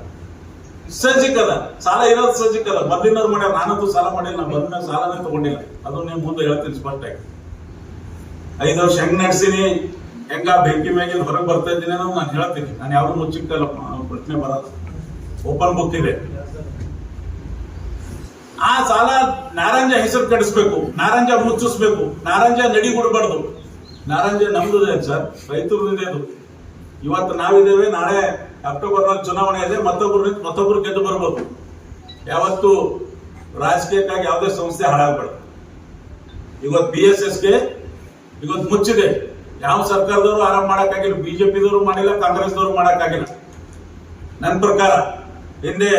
ಸಜ್ಜಿಕ್ ಅದ, ಸಾಲ ಇರೋದು ಸಜ್ಜಿಕ್ ಅದ. ಮೊದಲಿನವ್ರು ಮಾಡ್ಯಾರ, ನಾನಂತೂ ಸಾಲ ಮಾಡಿಲ್ಲ, ನಾನು ಬಂದ ಸಾಲನೇ ತಗೊಂಡಿಲ್ಲ. ಅದು ನೀವು ಮುಂದೆ ಹೇಳ್ತೀನಿ ಸ್ಪಷ್ಟವಾಗಿ. 5 ವರ್ಷ ಹೆಂಗ್ ನಡೆಸಿನಿ, ಹೆಂಗ ಬೆಂಕಿ ಮ್ಯಾಗಿನ ಹೊರಗೆ ಬರ್ತಾ ಇದ್ದೀನಿ ಅನ್ನೋದು ನಾನು ಹೇಳ್ತೀನಿ. ನಾನು ಯಾವ್ದು ಮುಚ್ಚಿಕ್ಕಲ್ಲ, ಪ್ರಶ್ನೆ ಬರಲ್ಲ, ಓಪನ್ ಬುಕ್ ಇದೆ. ಆ ಸಾಲ ನಾರಾಯಣ ಹೆಸರು ಕೆಡಿಸ್ಬೇಕು, ನಾರಾಯಣ ಮುಚ್ಚಿಸ್ಬೇಕು, ನಾರಾಯಣ ನಡಿಗುಡ್ಬಾರ್ದು. ನಾರಾಯಣ ನಮ್ದು ಸರ್, ರೈತರದಿದೆ ಅದು. ಇವತ್ತು ನಾವಿದ್ದೇವೆ, ನಾಳೆ ಅಕ್ಟೋಬರ್ನಲ್ಲಿ ಚುನಾವಣೆ ಇದೆ, ಮತ್ತೊಬ್ರು ಗೆದ್ದು ಬರ್ಬೋದು. ಯಾವತ್ತು ರಾಜಕೀಯಕ್ಕಾಗಿ ಯಾವುದೇ ಸಂಸ್ಥೆ ಹಾಳಾಗಬಾರ್ದು. ಇವತ್ತು BSSಗೆ ಇವತ್ತು ಮುಚ್ಚಿದೆ. ಯಾವ ಸರ್ಕಾರದವರು ಆರಾಮ್ ಮಾಡಕ್ಕಾಗಿಲ್ಲ, ಬಿಜೆಪಿದವರು ಮಾಡಿಲ್ಲ, ಕಾಂಗ್ರೆಸ್ದವರು ಮಾಡಕ್ಕಾಗಿಲ್ಲ. ನನ್ನ ಪ್ರಕಾರ ಹಿಂದೆ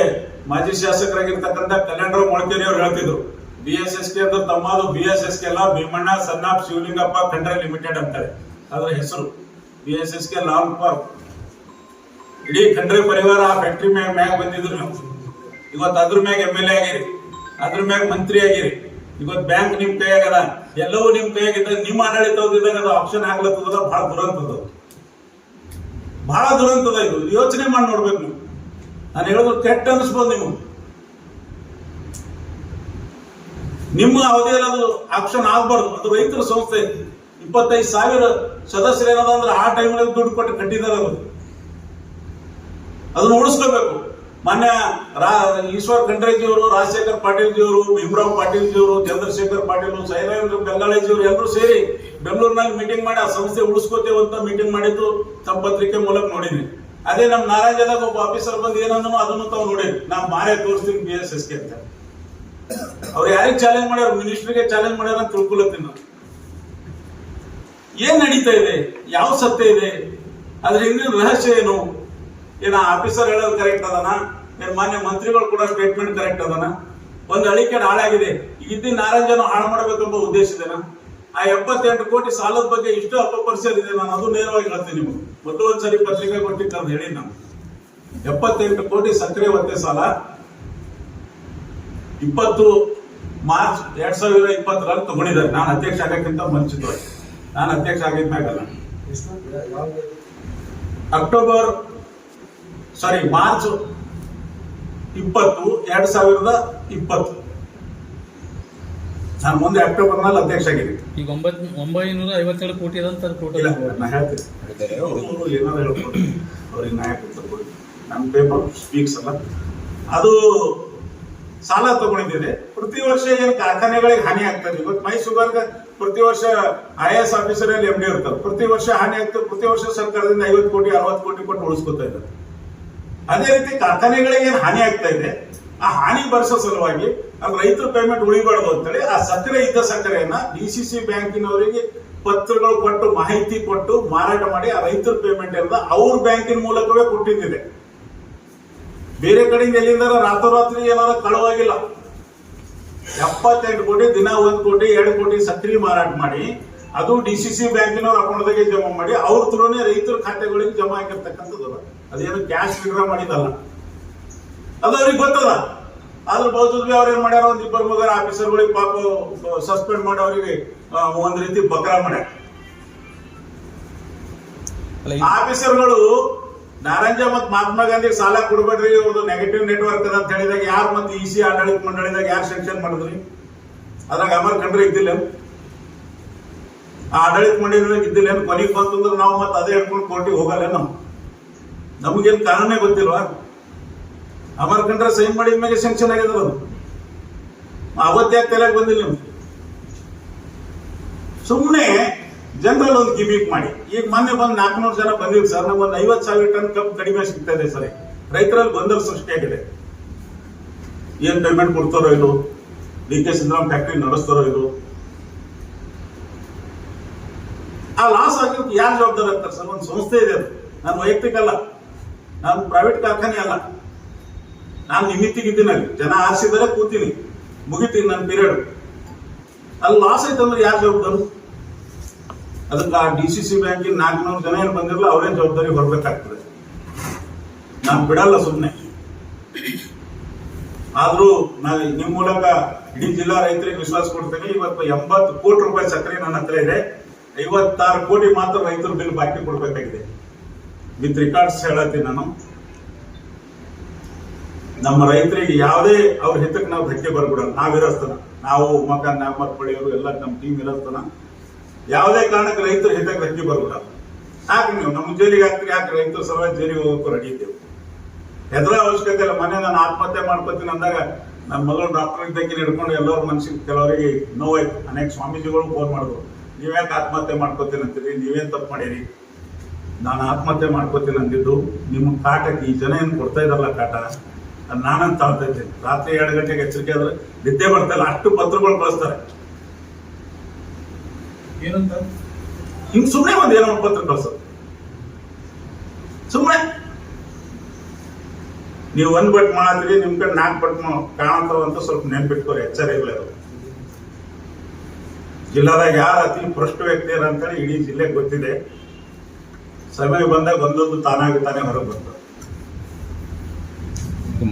ಮಾಜಿ ಶಾಸಕರಾಗಿರ್ತಕ್ಕಂಥ ಕಲ್ಯಾಣರಾವ್ ಮೊಳಕೇರಿ ಅವರು ಹೇಳ್ತಿದ್ರು, BSSಗೆ ಅಂದ್ರೆ ತಮ್ಮದು BSSಗೆ ಅಲ್ಲ, ಭೀಮಣ್ಣ ಸನ್ನಾಪ್ ಶಿವಲಿಂಗಪ್ಪ ಖಂಡ್ರೆ ಲಿಮಿಟೆಡ್ ಅಂತಾರೆ ಅದ್ರ ಹೆಸರು. BSSಗೆ ಲಾಂಗ್ ಫಾರ್ಮ್. ಇಡೀ ಖಂಡ್ರೆ ಪರಿವಾರ ಆ ಫ್ಯಾಕ್ಟ್ರಿ ಮ್ಯಾಗ ಬಂದಿದ್ರು ನಾವು. ಇವತ್ತು ಅದ್ರ ಮ್ಯಾಗ MLA ಆಗಿರಿ, ಅದ್ರ ಮ್ಯಾಗ ಮಂತ್ರಿ ಆಗಿರಿ. ಇವತ್ತು ಬ್ಯಾಂಕ್ ನಿಮ್ ಕೈಯಾಗದ, ಎಲ್ಲವೂ ನಿಮ್ ಕೈಯಾಗಿದ್ದ. ನಿಮ್ಮ ಆಡಳಿತದಾಗ ಅದು ಆಪ್ಷನ್ ಆಗ್ಲತ್ತದ. ಬಹಳ ದುರಂತದ, ಬಹಳ ದುರಂತದ. ಇದು ಯೋಚನೆ ಮಾಡಿ ನೋಡ್ಬೇಕು ನೀವು. ನಾನು ಹೇಳೋದು ಕೆಟ್ಟ ಅನಿಸ್ಬೋದು ನೀವು. ನಿಮ್ಮ ಅವಧಿಯಲ್ಲಿ ಅದು ಆಪ್ಷನ್ ಆಗ್ಬಾರ್ದು. ಅದು ರೈತರ ಸಂಸ್ಥೆ. 25,000 ಸದಸ್ಯರು ಏನದ ಅಂದ್ರೆ ಆ ಟೈಮ್ನಲ್ಲಿ ದುಡ್ಡು ಕೊಟ್ಟು ಕಟ್ಟಿದ್ದಾರೆ. ಅದನ್ನು ಉಳಿಸ್ಕೋಬೇಕು. ಮಾನ್ಯ ಈಶ್ವರ್ ಖಂಡ್ರೆಜಿಯವರು, ರಾಜಶೇಖರ್ ಪಾಟೀಲ್ಜಿಯವರು, ಭೀಮರಾವ್ ಪಾಟೀಲ್ಜಿಯವರು, ಚಂದ್ರಶೇಖರ್ ಪಾಟೀಲ್, ಸೈಲೇಂದ್ರ ಬೆಂಗಾಳಿಜಿಯವರು ಎಲ್ಲರೂ ಸೇರಿ ಬೆಂಗಳೂರಿನಲ್ಲಿ ಮೀಟಿಂಗ್ ಮಾಡಿ ಆ ಸಂಸ್ಥೆ ಉಳಿಸ್ಕೋತೇವೆ ಅಂತ ಮೀಟಿಂಗ್ ಮಾಡಿದ್ದು ತಮ್ಮ ಪತ್ರಿಕೆ ಮೂಲಕ ನೋಡಿದ್ವಿ. ಅದೇ ನಮ್ಮ ನಾರಾಯಣದಾಗ ಒಬ್ಬ ಆಫೀಸರ್ ಬಂದು ಏನಂದನೋ ಅದನ್ನು ತಾವು ನೋಡಿದ್ವಿ. ನಾವು ಮಾರೇ ತೋರಿಸ್ತೀನಿ BSSಗೆ ಅಂತ. ಅವ್ರು ಯಾರಿಗೆ ಚಾಲೆಂಜ್ ಮಾಡ್ಯಾರ? ಮಿನಿಸ್ಟರ್ಗೆ ಚಾಲೆಂಜ್ ಮಾಡ್ಯಾರ ಅಂತ ತಿಳ್ಕೊಳತ್ತೀನಿ ನಾವು. ಏನ್ ನಡೀತಾ ಇದೆ? ಯಾವ ಸತ್ಯ ಇದೆ? ಅದ್ರ ಹಿಂದಿನ ರಹಸ್ಯ ಏನು? ಏನ ಆಫೀಸರ್ ಹೇಳೋದು ಕರೆಕ್ಟ್ ಅದನ? ಏನ್ ಮಾನ್ಯ ಮಂತ್ರಿಗಳು ಕೂಡ ಸ್ಟೇಟ್ಮೆಂಟ್ ಕರೆಕ್ಟ್ ಅದನ? ಒಂದು ಅಳಿಕೆ ಹಾಳಾಗಿದೆ, ಇದ್ದಿನ ನಾರಾಯಣ ಹಾಳು ಮಾಡಬೇಕೆಂಬ ಉದ್ದೇಶ ಇದೆನಾ? ಆ 78 ಕೋಟಿ ಸಾಲದ ಬಗ್ಗೆ ಇಷ್ಟು ಅಪಪರಿಚಯ ಇದೆ. ನಾನು ಅದು ನೇರವಾಗಿ ಹೇಳ್ತೀನಿ ನಿಮ್ಗೆ. ಮೊದಲು ಒಂದ್ಸರಿ ಪತ್ರಿಕೆ ಕೊಟ್ಟಿದ್ದ ಅಂತ ಹೇಳಿ ನಾನು 78 ಕೋಟಿ ಸಕ್ಕರೆ ಒತ್ತೆ ಸಾಲ 20 ಮಾರ್ಚ್ 2020ರಲ್ಲಿ ತಗೊಂಡಿದ್ದಾರೆ. ನಾನು ಅಧ್ಯಕ್ಷ ಆಗಕ್ಕಿಂತ ಮುಂಚಿತವಾಗಿ. ನಾನು ಅಧ್ಯಕ್ಷ ಆಗಿದ್ಮ್ಯಾಗಲ್ಲ, ಮಾರ್ಚ್ 20, 2020. ನಾನು ಮುಂದೆ ಅಕ್ಟೋಬರ್ನಲ್ಲಿ ಅಧ್ಯಕ್ಷ ಆಗಿದ್ದೀನಿ. ಈಗ 957 ಕೋಟಿ ಅದಂತ ಟೋಟಲ್. ನಾ ಹೇಳ್ತೀನಿ, ಏನಾದ್ರು ಹೇಳ್ಕೊಂಡು ಅವ್ರಿಗೆ ನ್ಯಾಯ ಕೊಡ್ತಾರೆ. ನನ್ನ ಪೇಪರ್ ಸ್ಪೀಕ್ಸ್ ಅಲ್ಲ. ಅದು ಸಾಲ ತಗೊಂಡಿದ್ದೇನೆ. ಪ್ರತಿ ವರ್ಷ ಏನು ಕಾರ್ಖಾನೆಗಳಿಗೆ ಹಾನಿ ಆಗ್ತದೆ. ಇವತ್ತು ಮೈಸೂರ್ಗೆ ಪ್ರತಿ ವರ್ಷ IAS ಆಫೀಸರ್ MD ಇರ್ತಾರೆ. ಪ್ರತಿ ವರ್ಷ ಹಾನಿ ಆಗ್ತದೆ. ಪ್ರತಿ ವರ್ಷ ಸರ್ಕಾರದಿಂದ 50 ಕೋಟಿ 60 ಕೋಟಿ ಕೊಟ್ಟು ಉಳಿಸ್ಕೊತಾ ಇದ್ದಾರೆ. ಅದೇ ರೀತಿ ಕಾರ್ಖಾನೆಗಳಿಗೆ ಏನು ಹಾನಿ ಆಗ್ತಾ ಇದೆ, ಆ ಹಾನಿ ಭರಿಸೋ ಸಲುವಾಗಿ ಅದು ರೈತರ ಪೇಮೆಂಟ್ ಉಳಿಬಾರ್ದು ಅಂತೇಳಿ ಆ ಸಕ್ಕರೆ ಇದ್ದ ಸಕ್ಕರೆಯನ್ನ DCC ಬ್ಯಾಂಕಿನವರಿಗೆ ಪತ್ರಗಳು ಕೊಟ್ಟು ಮಾಹಿತಿ ಕೊಟ್ಟು ಮಾರಾಟ ಮಾಡಿ ಆ ರೈತರ ಪೇಮೆಂಟ್ ಎಲ್ಲ ಅವ್ರ ಬ್ಯಾಂಕಿನ ಮೂಲಕವೇ ಕೊಟ್ಟಿದ್ದಿದೆ. ಬೇರೆ ಕಡೆಯಿಂದ ಎಲ್ಲಿಂದ ರಾತ್ರೋರಾತ್ರಿ ಏನಾರ ಕಳುವಾಗಿಲ್ಲ. 78 ಕೋಟಿ ದಿನ 1 ಕೋಟಿ 2 ಕೋಟಿ ಸಕ್ಕರೆ ಮಾರಾಟ ಮಾಡಿ ಅದು DCC ಬ್ಯಾಂಕಿನವ್ರ ಅಕೌಂಟ್ದಾಗೆ ಜಮಾ ಮಾಡಿ ಅವ್ರ ಥ್ರೂನೇ ರೈತರ ಖಾತೆಗಳಿಗೆ ಜಮಾ ಆಗಿರ್ತಕ್ಕಂಥದ್ದು. ಅದೇನು ಕ್ಯಾಶ್ ವಿಡ್ರಾ ಮಾಡಿದಲ್ಲ, ಅದು ಅವ್ರಿಗೆ ಗೊತ್ತದ. ಆದ್ರೆ ಬಹುತೇಕ ಅವ್ರು ಏನ್ ಮಾಡ್ಯಾರ, 1-2 ಆಫೀಸರ್ಗಳಿಗೆ ಪಾಪ ಸಸ್ಪೆಂಡ್ ಮಾಡಿ ಅವರಿಗೆ ಒಂದ್ ರೀತಿ ಬಕ್ರಾ ಮಾಡ್ಯಾರ. ಆಫೀಸರ್ಗಳು ನಾರಾಯಣ ಮತ್ತು ಮಹಾತ್ಮ ಗಾಂಧಿ ಸಾಲ ಕೊಡ್ಬೇಡ್ರಿ, ಅವ್ರದ್ದು ನೆಗೆಟಿವ್ ನೆಟ್ವರ್ಕ್ ಅದ ಅಂತ ಹೇಳಿದಾಗ ಯಾರು ಮತ್ತೆ EC ಆಡಳಿತ ಮಂಡಳಿದಾಗ ಯಾರು ಸೆಕ್ಷನ್ ಮಾಡಿದ್ರಿ? ಅದ್ರಾಗ ಅಮರ್ ಖಂಡ್ರೆ ಇದ್ದಿಲ್ಲ. ಆ ಆಡಳಿತ ಮಂಡಳಿಯೊಳಗೆ ಇದ್ದಿಲ್ಲ ಕೊನೆಗೆ ಬಂತಂದ್ರೆ ನಾವು ಮತ್ತೆ ಅದೇ ಹೇಳ್ಕೊಂಡು ಕೋರ್ಟಿಗೆ ಹೋಗಲ್ಲ ನಾವು. ನಮಗೇನು ಕಾರಣನೇ ಗೊತ್ತಿಲ್ವಾ? ಅಮರ್ಕಂಡ್ರೆ ಸೈನ್ ಮಾಡಿದ ಮೇಲೆ ಸ್ಯಾಂಕ್ಷನ್ ಆಗಿದ್ರು ಅದು. ಅವತ್ತೇ ತಲೆಗೆ ಬಂದಿಲ್ಲ ನಿಮ್ಗೆ. ಸುಮ್ಮನೆ ಜನರಲ್ ಒಂದು ಗಿಮಿಕ್ ಮಾಡಿ. ಈಗ ಮೊನ್ನೆ ಬಂದು 400 ಜನ ಬಂದಿವಿ ಸರ್, ನಮ್ಗೊಂದು 50,000 ಟನ್ ಕಬ್ಬು ಕಡಿಮೆ ಸಿಗ್ತಾ ಇದೆ ಸರ್. ರೈತರಲ್ಲಿ ಗೊಂದಲ ಸೃಷ್ಟಿಯಾಗಿದೆ. ಏನ್ ಪೇಮೆಂಟ್ ಕೊಡ್ತಾರೋ ಇದು, DK ಸಿದ್ದರಾಮ್ ಫ್ಯಾಕ್ಟ್ರಿ ನಡೆಸ್ತಾರೋ ಇದು. ಆ ಲಾಸ್ ಆಗಿರೋದು ಯಾರು ಜವಾಬ್ದಾರಿ ಆಗ್ತಾರೆ ಸರ್? ಒಂದು ಸಂಸ್ಥೆ ಇದೆ ಅದು. ನಾನು ವೈಯಕ್ತಿಕ ಅಲ್ಲ, ನಾನು ಪ್ರೈವೇಟ್ ಕಾರ್ಖಾನೆ ಅಲ್ಲ. ನಾನು ನಿಮಿತ್ತಿಗಿದ್ದೀನಿ ಅಲ್ಲಿ, ಜನ ಆರಿಸಿದರೆ ಕೂತೀನಿ, ಮುಗಿತೀನಿ ನನ್ನ ಪೀರಿಯಡ್. ಅಲ್ಲಿ ಲಾಸ್ ಆಯ್ತಂದ್ರೆ ಯಾರು ಜವಾಬ್ದಾರು? ಅದಕ್ಕೆ ಆ DCC ಬ್ಯಾಂಕಿನ 400 ಜನ ಏನು ಬಂದಿರಲ್ಲ, ಅವ್ರೇನ್ ಜವಾಬ್ದಾರಿ ಹೊರಬೇಕಾಗ್ತದೆ. ನಾನು ಬಿಡಲ್ಲ ಸುಮ್ಮನೆ. ಆದ್ರೂ ನಾನು ನಿಮ್ಮ ಮೂಲಕ ಇಡೀ ಜಿಲ್ಲಾ ರೈತರಿಗೆ ವಿಶ್ವಾಸ ಕೊಡ್ತೇನೆ. ಇವತ್ತು 80 ಕೋಟಿ ರೂಪಾಯಿ ಸಕ್ಕರೆ ನನ್ನ ಹತ್ರ ಇದೆ. 56 ಕೋಟಿ ಮಾತ್ರ ರೈತರು ಬಿಲ್ ಬಾಕಿ ಕೊಡ್ಬೇಕಾಗಿದೆ. ವಿತ್ ರಿಕಾರ್ಡ್ಸ್ ಹೇಳತ್ತೀನಿ ನಾನು. ನಮ್ಮ ರೈತರಿಗೆ ಯಾವುದೇ ಅವ್ರ ಹಿತಕ್ಕೆ ನಾವು ಧಕ್ಕೆ ಬರ್ಬಿಡಲ್ಲ. ನಾವಿರಸ್ತನ, ನಾವು ಮಕ್ಕ ನಾಮತ್ ಪಡೆಯೋರು ಎಲ್ಲ ನಮ್ಮ ಟೀಮ್ ಇರಸ್ತನ. ಯಾವುದೇ ಕಾರಣಕ್ಕೆ ರೈತರ ಹಿತಕ್ಕೆ ಧಕ್ಕೆ ಬರ್ಬಿಡಲ್ಲ. ಯಾಕೆ ನೀವು ನಮ್ಮ ಜೈಲಿಗೆ ಹಾಕ್ತೀರಿ? ಯಾಕೆ ರೈತರು ಸಲುವಾಗಿ ಜೈಲಿಗೆ ಹೋಗೋಕ್ಕೂ ರೆಡಿ ಇದ್ದೇವೆ. ಹೆದರ ಅವಶ್ಯಕತೆ ಇಲ್ಲ. ಮನೆ ನಾನು ಆತ್ಮಹತ್ಯೆ ಮಾಡ್ಕೊತೀನಿ ಅಂದಾಗ ನನ್ನ ಮಗಳು ಡಾಕ್ಟರ್ ಇದ್ದಕ್ಕೆ ಹಿಡ್ಕೊಂಡು ಎಲ್ಲರ ಮನಸ್ಸಿಗೆ ಕೆಲವರಿಗೆ ನೋವಾಯ್ತು. ಅನೇಕ ಸ್ವಾಮೀಜಿಗಳು ಫೋನ್ ಮಾಡಿದ್ರು, ನೀವ್ಯಾಕೆ ಆತ್ಮಹತ್ಯೆ ಮಾಡ್ಕೋತೀನಿ ಅಂತೀರಿ, ನೀವೇನ್ ತಪ್ಪು ಮಾಡೀರಿ? ನಾನು ಆತ್ಮಹತ್ಯೆ ಮಾಡ್ಕೋತೀನಿ ಅಂದಿದ್ದು ನಿಮ್ಮ ಕಾಟಕ್ಕೆ ಈ ಜನ ಏನು ಕೊಡ್ತಾ ಇದಾರಲ್ಲ ಕಾಟ, ನಾನಂತ ತಾಳ್ತಾ ಇದ್ದೀನಿ. ರಾತ್ರಿ 2 ಗಂಟೆಗೆ ಎಚ್ಚರಿಕೆ ಆದ್ರೆ ನಿದ್ದೆ ಬರ್ತಾ ಇಲ್ಲ, ಅಷ್ಟು ಪತ್ರಗಳು ಕಳಿಸ್ತಾರೆ. ಏನಂತ ಹಿಂಗ್ ಸುಮ್ಮನೆ ಒಂದ್ ಏನೋ ಪತ್ರ ಕಳ್ಸೋದು ಸುಮ್ಮನೆ. ನೀವು 1 ಬಟ್ ಮಾಡ್ತೀರಿ, ನಿಮ್ ಕಡೆ 4 ಬಟ್ ಕಾಣಂತವಂತ ಸ್ವಲ್ಪ ನೆನ್ಪಿಟ್ಕೋರಿ, ಎಚ್ಚರ ಇರಲಿ. ಅದು ಜಿಲ್ಲಾದಾಗ ಯಾರು ಅತಿ ಭ್ರಷ್ಟ ವ್ಯಕ್ತಿ ಅಂತೇಳಿ ಇಡೀ ಜಿಲ್ಲೆಗೆ ಗೊತ್ತಿದೆ. ಸಮಯ ಬಂದಾಗ ಒಂದೊಂದು ತಾನಾಗಿ ತಾನೇ ಹೊರಗೆ ಬಂತು.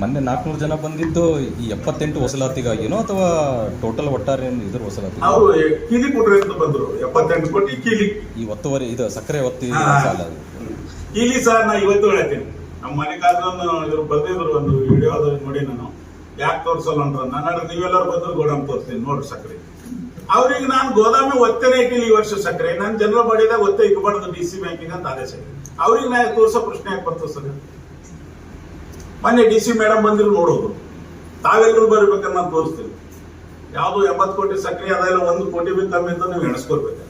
ಮೊನ್ನೆ 400 ಜನ ಬಂದಿದ್ದು ಈ 78 ವಸೂಲಾತಿಗಾಗಿನೋ ಅಥವಾ ಟೋಟಲ್ ಒಟ್ಟಾರೆ ಇದ್ರ ವಸೂಲಾತಿ? ಅವರು ಕೀಲಿ ಕೊಟ್ರಿ ಅಂತ ಬಂದ್ರು. 78 ಕೋಟಿ ಕೀಲಿ. ಈ ಒತ್ತುವರಿ ಇದು ಸಕ್ಕರೆ ಒತ್ತಿ ಸಾಲ ಕೀಲಿ ಸರ್. ನಾ ಇವತ್ತು ಹೇಳ್ತೀನಿ, ನಮ್ಮ ಮಲ್ಲಿಕಾರ್ಜುನ್ ಇವ್ರು ಬಂದಿದ್ರು ಒಂದು ವಿಡಿಯೋ ನೋಡಿ, ನಾನು ಯಾಕೆ ತೋರ್ಸಲ್ಲ ಅಂದ್ರ, ನನ್ನ ನೀವೆಲ್ಲರೂ ಬಂದ್ರು ಗೋಡಾಮ್ ತೋರಿಸ್ತೀನಿ ನೋಡ್ರಿ ಸಕ್ಕರೆ. ಅವ್ರಿಗೆ ನಾನು ಗೋದಾಮಿ ಒತ್ತೇನೆ ಇಟ್ಟಿಲ್ಲ ಈ ವರ್ಷ ಸಕ್ಕರೆ. ನಾನು ಜನರಲ್ ಬಾಡಿದಾಗ ಒತ್ತೆ ಇಕ್ಕಬಾರ್ದು DC ಬ್ಯಾಂಕಿಂಗ್ ಅಂತ ಆದೇಶ. ಅವ್ರಿಗೆ ನಾ ತೋರ್ಸೋ ಪ್ರಶ್ನೆ ಯಾಕೆ ಬರ್ತದೆ ಸರ್? ಮೊನ್ನೆ DC ಮೇಡಮ್ ಬಂದಿರು ನೋಡೋದು, ತಾವೆಲ್ಲರೂ ಬರ್ಬೇಕನ್ನ ನಾನು ತೋರಿಸ್ತೀನಿ. ಯಾವ್ದು 80 ಕೋಟಿ ಸಕ್ಕರೆ ಅದೆಲ್ಲ 1 ಕೋಟಿ ಬಿ ಕಮ್ಮಿ ಅಂತ ನೀವು ಎಣಿಸ್ಕೊಳ್ಬೇಕು.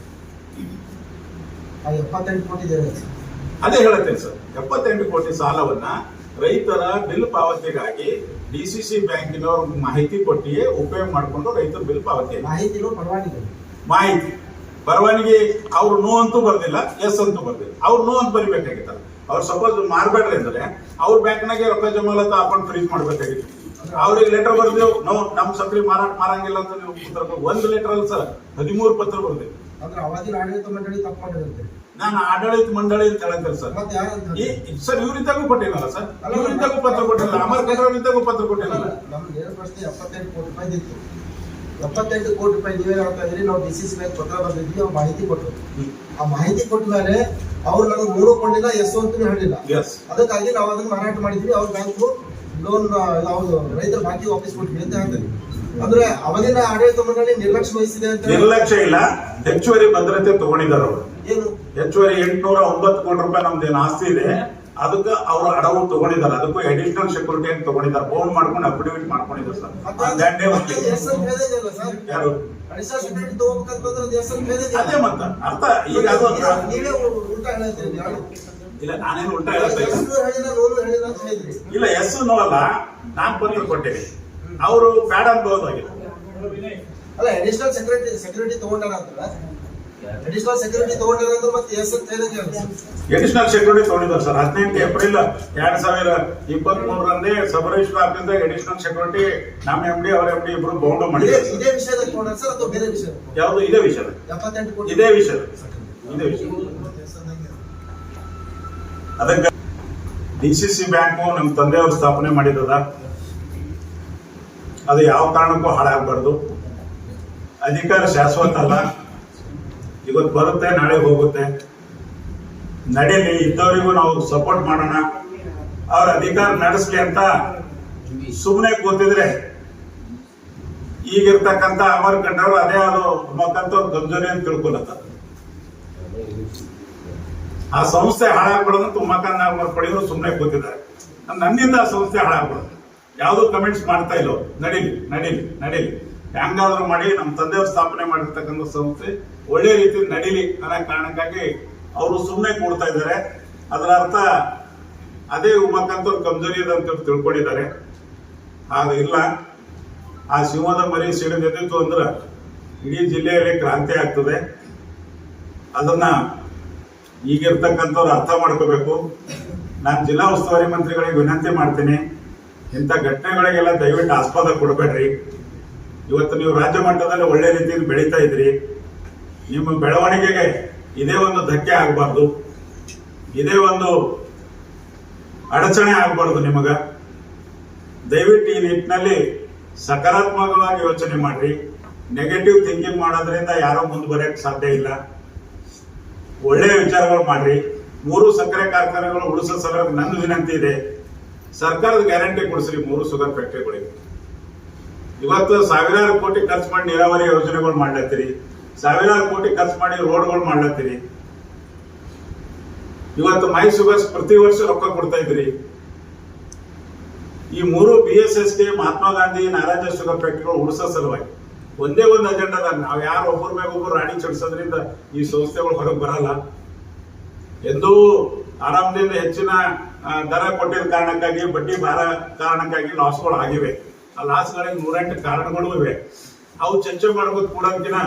78 ಕೋಟಿ ಅದೇ ಹೇಳತ್ತೇನೆ ಸರ್. 78 ಕೋಟಿ ಸಾಲವನ್ನ ರೈತರ ಬಿಲ್ ಪಾವತಿಗಾಗಿ DCC ಬ್ಯಾಂಕಿನವ್ರ ಮಾಹಿತಿ ಕೊಟ್ಟಿಯೇ ಉಪಯೋಗ ಮಾಡಿಕೊಂಡು ರೈತರ ಬಿಲ್ ಪಾವತಿ. ಮಾಹಿತಿ ಪರವಾನಗಿ ಅವ್ರು ನೋ ಅಂತೂ ಬರ್ದಿಲ್ಲ, ಎಸ್ ಅಂತೂ ಬರ್ದಿಲ್ಲ. ಅವ್ರು ನೋ ಅಂತ ಬರಿಬೇಕಾಗಿತ್ತಲ್ಲ. ಅವ್ರು ಸಪೋಸ್ ಮಾರ್ಬೇಡ್ರಿ ಅಂದ್ರೆ ಅವ್ರ ಬ್ಯಾಂಕ್ನಾಗೆ ರೊಕ್ಕ ಜಮಾಲತ್ತ ಅಕೌಂಟ್ ಫ್ರೀಸ್ ಮಾಡ್ಬೇಕಾಗಿತ್ತು. ಅವ್ರಿಗೆ ಲೆಟರ್ ಬರ್ದೇವು, ನಾವು ನಮ್ ಸಕ್ರಿ ಮಾರಂಗಿಲ್ಲ ಅಂತ ನೀವು ಉತ್ತರ. 1 ಲೆಟರ್ ಅಲ್ಲ ಸರ್, 13 ಪತ್ರ ಬರ್ದೇವು. ಆಡಳಿತ ಮಂಡಳಿ ತಪ್ಪು ಮಾಡಿರುತ್ತೆ. ನಾನು ಆಡಳಿತ ಮಂಡಳಿ ಅಂತ ಹೇಳ್ತೇನೆ ಸರ್. ಸರ್ ಇವರಿದ್ದಾಗೂ ಕೊಟ್ಟಿಲ್ಲ ಸರ್, ಇವರಿದ್ದಾಗೂ ಪತ್ರ ಕೊಟ್ಟಿಲ್ಲ, ಅಮರ್ಕಂಡ್ರವರಿದ್ದಾಗೂ ಪತ್ರ ಕೊಟ್ಟಿಲ್ಲ. ನಮ್ಗೆ ಏನು ಪ್ರಶ್ನೆ 78 ಕೋಟಿ ರೂಪಾಯಿ ಇತ್ತು. 78 ಕೋಟಿ ರೂಪಾಯಿ ನೀವೇ ಹೇಳ್ತಾ ಇದ್ರಿ, ನಾವು DCC ಬ್ಯಾಂಕ್ ಪತ್ರ ಬಂದಿದ್ವಿ, ಅವ್ರು ಮಾಹಿತಿ ಕೊಟ್ಟರು. ಆ ಮಾಹಿತಿ ಕೊಟ್ಟ ಮೇಲೆ ಅವ್ರು ನಮಗೆ 3 ಕೊಂಡಿಲ್ಲ, ಎಸ್ ಅಂತೂ ಹೇಳಿಲ್ಲ. ಅದಕ್ಕಾಗಿ ನಾವು ಅದನ್ನ ಮಾರಾಟ ಮಾಡಿದ್ವಿ. ಅವ್ರ ಬ್ಯಾಂಕು ಲೋನ್ ಯಾವ್ದು ರೈತರ ಬಾಕಿ ವಾಪಸ್ ಕೊಟ್ವಿ ಅಂತ ಹೇಳ್ತೀವಿ. ಅಂದ್ರೆ ಅವಧಿನ ಆಡಳಿತ ಮಂಡಳಿ ನಿರ್ಲಕ್ಷ್ಯ ವಹಿಸಿದೆ ಅಂತ. ನಿರ್ಲಕ್ಷ್ಯ ಇಲ್ಲ, ಹೆಚ್ಚುವರಿ ಭದ್ರತೆ ತಗೊಂಡಿದ್ದಾರೆ ಅವರು. ಏನು ಹೆಚ್ಚುವರಿ 809 ಕೋಟಿ ರೂಪಾಯಿ ನಮ್ದೇನು ಆಸ್ತಿ ಇದೆ, ಅದಕ್ಕೆ ಅವರು ಅಡವು ತಗೊಂಡಿದ್ದಾರೆ. ಅದಕ್ಕೂ ಅಡಿಷನಲ್ ಸೆಕ್ಯೂರಿಟಿ ಅಂತ ತಗೊಂಡಿದ್ದಾರೆ. ಬೌಂಡ್ ಮಾಡ್ಕೊಂಡು ಅಫಿಡವಿಟ್ ಮಾಡ್ಕೊಂಡಿದ್ದಾರೆ ಸರ್. ಯಾರು ಅದೇ ಮತ್ತ ಅರ್ಥ. ಈಗ ಅದು ಇಲ್ಲ, ನಾನೇನು ಉಲ್ಟಾ ಹೇಳ್ತಾ ಇಲ್ಲ. ಎಸ್ ನೋ ಅಲ್ಲ, ನಾನ್ ಪತ್ರ ಕೊಟ್ಟೇನೆ. ಅವರು ಬೇಡ ಅನ್ಬಹುದಾಗಿಲ್ಲ. ಅಲ್ಲ, ಅಡಿಷನಲ್ ಸೆಕ್ಯೂರಿಟಿ ತಗೊಂಡಾರ ಅಂತಲ್ಲ. ಅಡಿಷನಲ್ ಸೆಕ್ಯೂರಿಟಿ ತಗೊಂಡಾರ ಅಂದ್ರೆ ಮತ್ತೆ ಎಸ್ ಅಂತ ಹೇಳಿದ್ರೆ ಅಡಿಷನಲ್ ಸೆಕ್ಯೂರಿಟಿ ತಗೊಂಡಿದ್ದಾರೆ ಸರ್. 18 ಏಪ್ರಿಲ್ 2023ರಂದೇ ಸಬ್ ರಿಜಿಸ್ಟರ್ ಆಫೀಸ್ದಾಗ ಅಡಿಷನಲ್ ಸೆಕ್ಯೂರಿಟಿ ನಮ್ಮ MD ಅವರ MD ಇಬ್ರು ಬೌಂಡ್ ಮಾಡಿದ್ದಾರೆ. ಇದೇ ವಿಷಯದ ತಗೊಂಡಾರ ಸರ್ ಅಥವಾ ಬೇರೆ ವಿಷಯ? ಯಾವುದು? ಇದೇ ವಿಷಯ. 78 ಕೋಟಿ ಇದೇ ವಿಷಯ. ಅದಕ್ಕೆ DCC ಬ್ಯಾಂಕು ನಮ್ಮ ತಂದೆಯವರು ಸ್ಥಾಪನೆ ಮಾಡಿದ್ದದ. ಅದು ಯಾವ ಕಾರಣಕ್ಕೂ ಹಾಳಾಗಬಾರ್ದು. ಅಧಿಕಾರ ಶಾಶ್ವತ ಅಲ್ಲ. ಇವತ್ತು ಬರುತ್ತೆ, ನಾಳೆ ಹೋಗುತ್ತೆ. ನಡೀಲಿ, ಇದ್ದವರಿಗೂ ನಾವು ಸಪೋರ್ಟ್ ಮಾಡೋಣ. ಅವ್ರ ಅಧಿಕಾರ ನಡೆಸಲಿ ಅಂತ ಸುಮ್ಮನೆ ಕೂತಿದ್ರೆ ಈಗಿರ್ತಕ್ಕಂಥ ಅಮರ್ಕಂಡ್ರವ್ರು ಅದೇ ಅದು ಮಕ್ಕಂತ ಗಂಜರಿ ಅಂತ ತಿಳ್ಕೊಳತ್ತ. ಆ ಸಂಸ್ಥೆ ಹಾಳಾಗ್ಬಿಡೋದು ಅಂತ ಉಮಾಕಾಂತ್ ನಾಗಮರ್ ಪಡೆಯೋರು ಸುಮ್ಮನೆ ಕೂತಿದ್ದಾರೆ. ನನ್ನಿಂದ ಆ ಸಂಸ್ಥೆ ಹಾಳಾಗ್ಬಿಡೋದು, ಯಾವುದು ಕಮೆಂಟ್ಸ್ ಮಾಡ್ತಾ ಇಲ್ಲ. ನಡೀಲಿ ನಡೀಲಿ ನಡೀಲಿ, ಹೆಂಗಾದ್ರೂ ಮಾಡಿ ನಮ್ಮ ತಂದೆಯವರು ಸ್ಥಾಪನೆ ಮಾಡಿರ್ತಕ್ಕಂಥ ಸಂಸ್ಥೆ ಒಳ್ಳೆ ರೀತಿ ನಡೀಲಿ ಅನ್ನೋ ಕಾರಣಕ್ಕಾಗಿ ಅವರು ಸುಮ್ಮನೆ ಕೂಡ್ತಾ ಇದ್ದಾರೆ. ಅದರ ಅರ್ಥ ಅದೇ ಉಮಾಕಾಂತ್ ಅವ್ರು ಕಮ್ಜೋರಿ ಇದೆ ಅಂತ ತಿಳ್ಕೊಂಡಿದ್ದಾರೆ. ಹಾಗೆ ಇಲ್ಲ, ಆ ಸಿಂಹದ ಮರಿ ಸಿಡಿದಿತ್ತು ಅಂದ್ರೆ ಇಡೀ ಜಿಲ್ಲೆಯಲ್ಲಿ ಕ್ರಾಂತಿ ಆಗ್ತದೆ. ಅದನ್ನ ಈಗಿರ್ತಕ್ಕಂಥವ್ರು ಅರ್ಥ ಮಾಡ್ಕೋಬೇಕು. ನಾನು ಜಿಲ್ಲಾ ಉಸ್ತುವಾರಿ ಮಂತ್ರಿಗಳಿಗೆ ವಿನಂತಿ ಮಾಡ್ತೀನಿ, ಇಂಥ ಘಟನೆಗಳಿಗೆಲ್ಲ ದಯವಿಟ್ಟು ಆಸ್ಪದ ಕೊಡಬೇಡ್ರಿ. ಇವತ್ತು ನೀವು ರಾಜ್ಯ ಮಟ್ಟದಲ್ಲಿ ಒಳ್ಳೆ ರೀತಿಯಲ್ಲಿ ಬೆಳೀತಾ ಇದ್ರಿ, ನಿಮ್ಮ ಬೆಳವಣಿಗೆಗೆ ಇದೇ ಒಂದು ಧಕ್ಕೆ ಆಗಬಾರ್ದು, ಇದೇ ಒಂದು ಅಡಚಣೆ ಆಗಬಾರ್ದು. ನಿಮಗ ದಯವಿಟ್ಟು ಈ ನಿಟ್ಟಿನಲ್ಲಿ ಸಕಾರಾತ್ಮಕವಾಗಿ ಯೋಚನೆ ಮಾಡ್ರಿ. ನೆಗೆಟಿವ್ ಥಿಂಕಿಂಗ್ ಮಾಡೋದ್ರಿಂದ ಯಾರೋ ಮುಂದೆ ಬರೆಯಕ್ಕೆ ಸಾಧ್ಯ ಇಲ್ಲ. ಒಳ್ಳೆಯ ವಿಚಾರಗಳು ಮಾಡ್ರಿ. 3 ಸಕ್ಕರೆ ಕಾರ್ಖಾನೆಗಳು ಉಳಿಸೋ ಸಲುವಾಗಿ ನನ್ನ ವಿನಂತಿ ಇದೆ, ಸರ್ಕಾರದ ಗ್ಯಾರಂಟಿ ಕೊಡಿಸ್ರಿ 3 ಶುಗರ್ ಫ್ಯಾಕ್ಟರಿಗಳಿಗೆ. ಇವತ್ತು ಸಾವಿರಾರು ಕೋಟಿ ಖರ್ಚು ಮಾಡಿ ನೀರಾವರಿ ಯೋಜನೆಗಳು ಮಾಡ್ಲತ್ತೀರಿ, ಸಾವಿರಾರು ಕೋಟಿ ಖರ್ಚು ಮಾಡಿ ರೋಡ್ಗಳು ಮಾಡ್ಲತ್ತೀರಿ. ಇವತ್ತು ಮೈ ಶುಗರ್ಸ್ ಪ್ರತಿ ವರ್ಷ ರೊಕ್ಕ ಕೊಡ್ತಾ ಇದ್ರಿ. ಈ 3 BSSK, ಮಹಾತ್ಮ ಗಾಂಧಿ, ನಾರಾಯಣ ಶುಗರ್ ಫ್ಯಾಕ್ಟರಿಗಳು ಉಳಿಸೋ ಸಲುವಾಗಿ ಒಂದೇ ಒಂದು ಅಜೆಂಡಾದಾಗ ನಾವು ಯಾರು ಒಬ್ಬರ ಮೇಲೆ ಒಬ್ಬರು ರಾಣಿ ಚಡಿಸೋದ್ರಿಂದ ಈ ಸಂಸ್ಥೆಗಳು ಹೊರಗೆ ಬರಲ್ಲ. ಎಂದೂ ಆರಾಮದಿಂದ ಹೆಚ್ಚಿನ ದರ ಕೊಟ್ಟಿದ್ದ ಕಾರಣಕ್ಕಾಗಿ, ಬಡ್ಡಿ ಭಾರ ಕಾರಣಕ್ಕಾಗಿ ಲಾಸ್ಗಳು ಆಗಿವೆ. ಆ ಲಾಸ್ಗಳಿಗೆ 108 ಕಾರಣಗಳು ಇವೆ. ಅವು ಚರ್ಚೆ ಮಾಡ್ಬೋದು ಕೂಡೋದಕ್ಕಿಂತ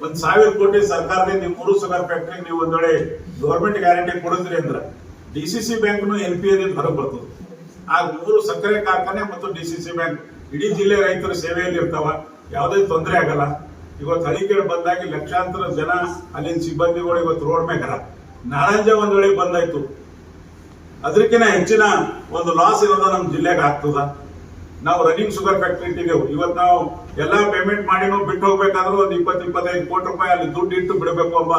1,000 ಕೋಟಿ ಸರ್ಕಾರದಿಂದ 3 ಶುಗರ್ ಫ್ಯಾಕ್ಟರಿ ನೀವು ಒಂದ್ ವೇಳೆ ಗೌರ್ಮೆಂಟ್ ಗ್ಯಾರಂಟಿ ಕೊಡಿದ್ರಿ ಅಂದ್ರೆ DCC ಬ್ಯಾಂಕ್ನು NPA ದಿಂದ ಹೊರಗೆ ಬರ್ತದೆ. ಆಗ 3 ಸಕ್ಕರೆ ಕಾರ್ಖಾನೆ ಮತ್ತು DCC ಬ್ಯಾಂಕ್ ಇಡೀ ಜಿಲ್ಲೆ ರೈತರ ಸೇವೆಯಲ್ಲಿ ಇರ್ತಾವ, ಯಾವುದೇ ತೊಂದರೆ ಆಗಲ್ಲ. ಇವತ್ತು ಹಳಿಕೆರೆ ಬಂದಾಗಿ ಲಕ್ಷಾಂತರ ಜನ ಅಲ್ಲಿನ ಸಿಬ್ಬಂದಿಗಳು ಇವತ್ತು ರೋಡ್ ಮೇಗರ. ನಾರಾಯಣ ಒಂದ್ ವೇಳೆ ಬಂದಾಯ್ತು, ಅದಕ್ಕಿಂತ ಹೆಚ್ಚಿನ ಒಂದು ಲಾಸ್ ಇರೋದ ನಮ್ಮ ಜಿಲ್ಲೆಗೆ ಆಗ್ತದ. ನಾವು ರನ್ನಿಂಗ್ ಶುಗರ್ ಫ್ಯಾಕ್ಟರಿ ಇಟ್ಟಿದ್ದೆವು. ಇವತ್ತು ನಾವು ಎಲ್ಲಾ ಪೇಮೆಂಟ್ ಮಾಡಿನೂ ಬಿಟ್ಟು ಹೋಗ್ಬೇಕಾದ್ರೂ ಒಂದು 20-25 ಕೋಟಿ ರೂಪಾಯಿ ಅಲ್ಲಿ ದುಡ್ಡು ಇಟ್ಟು ಬಿಡಬೇಕು ಎಂಬ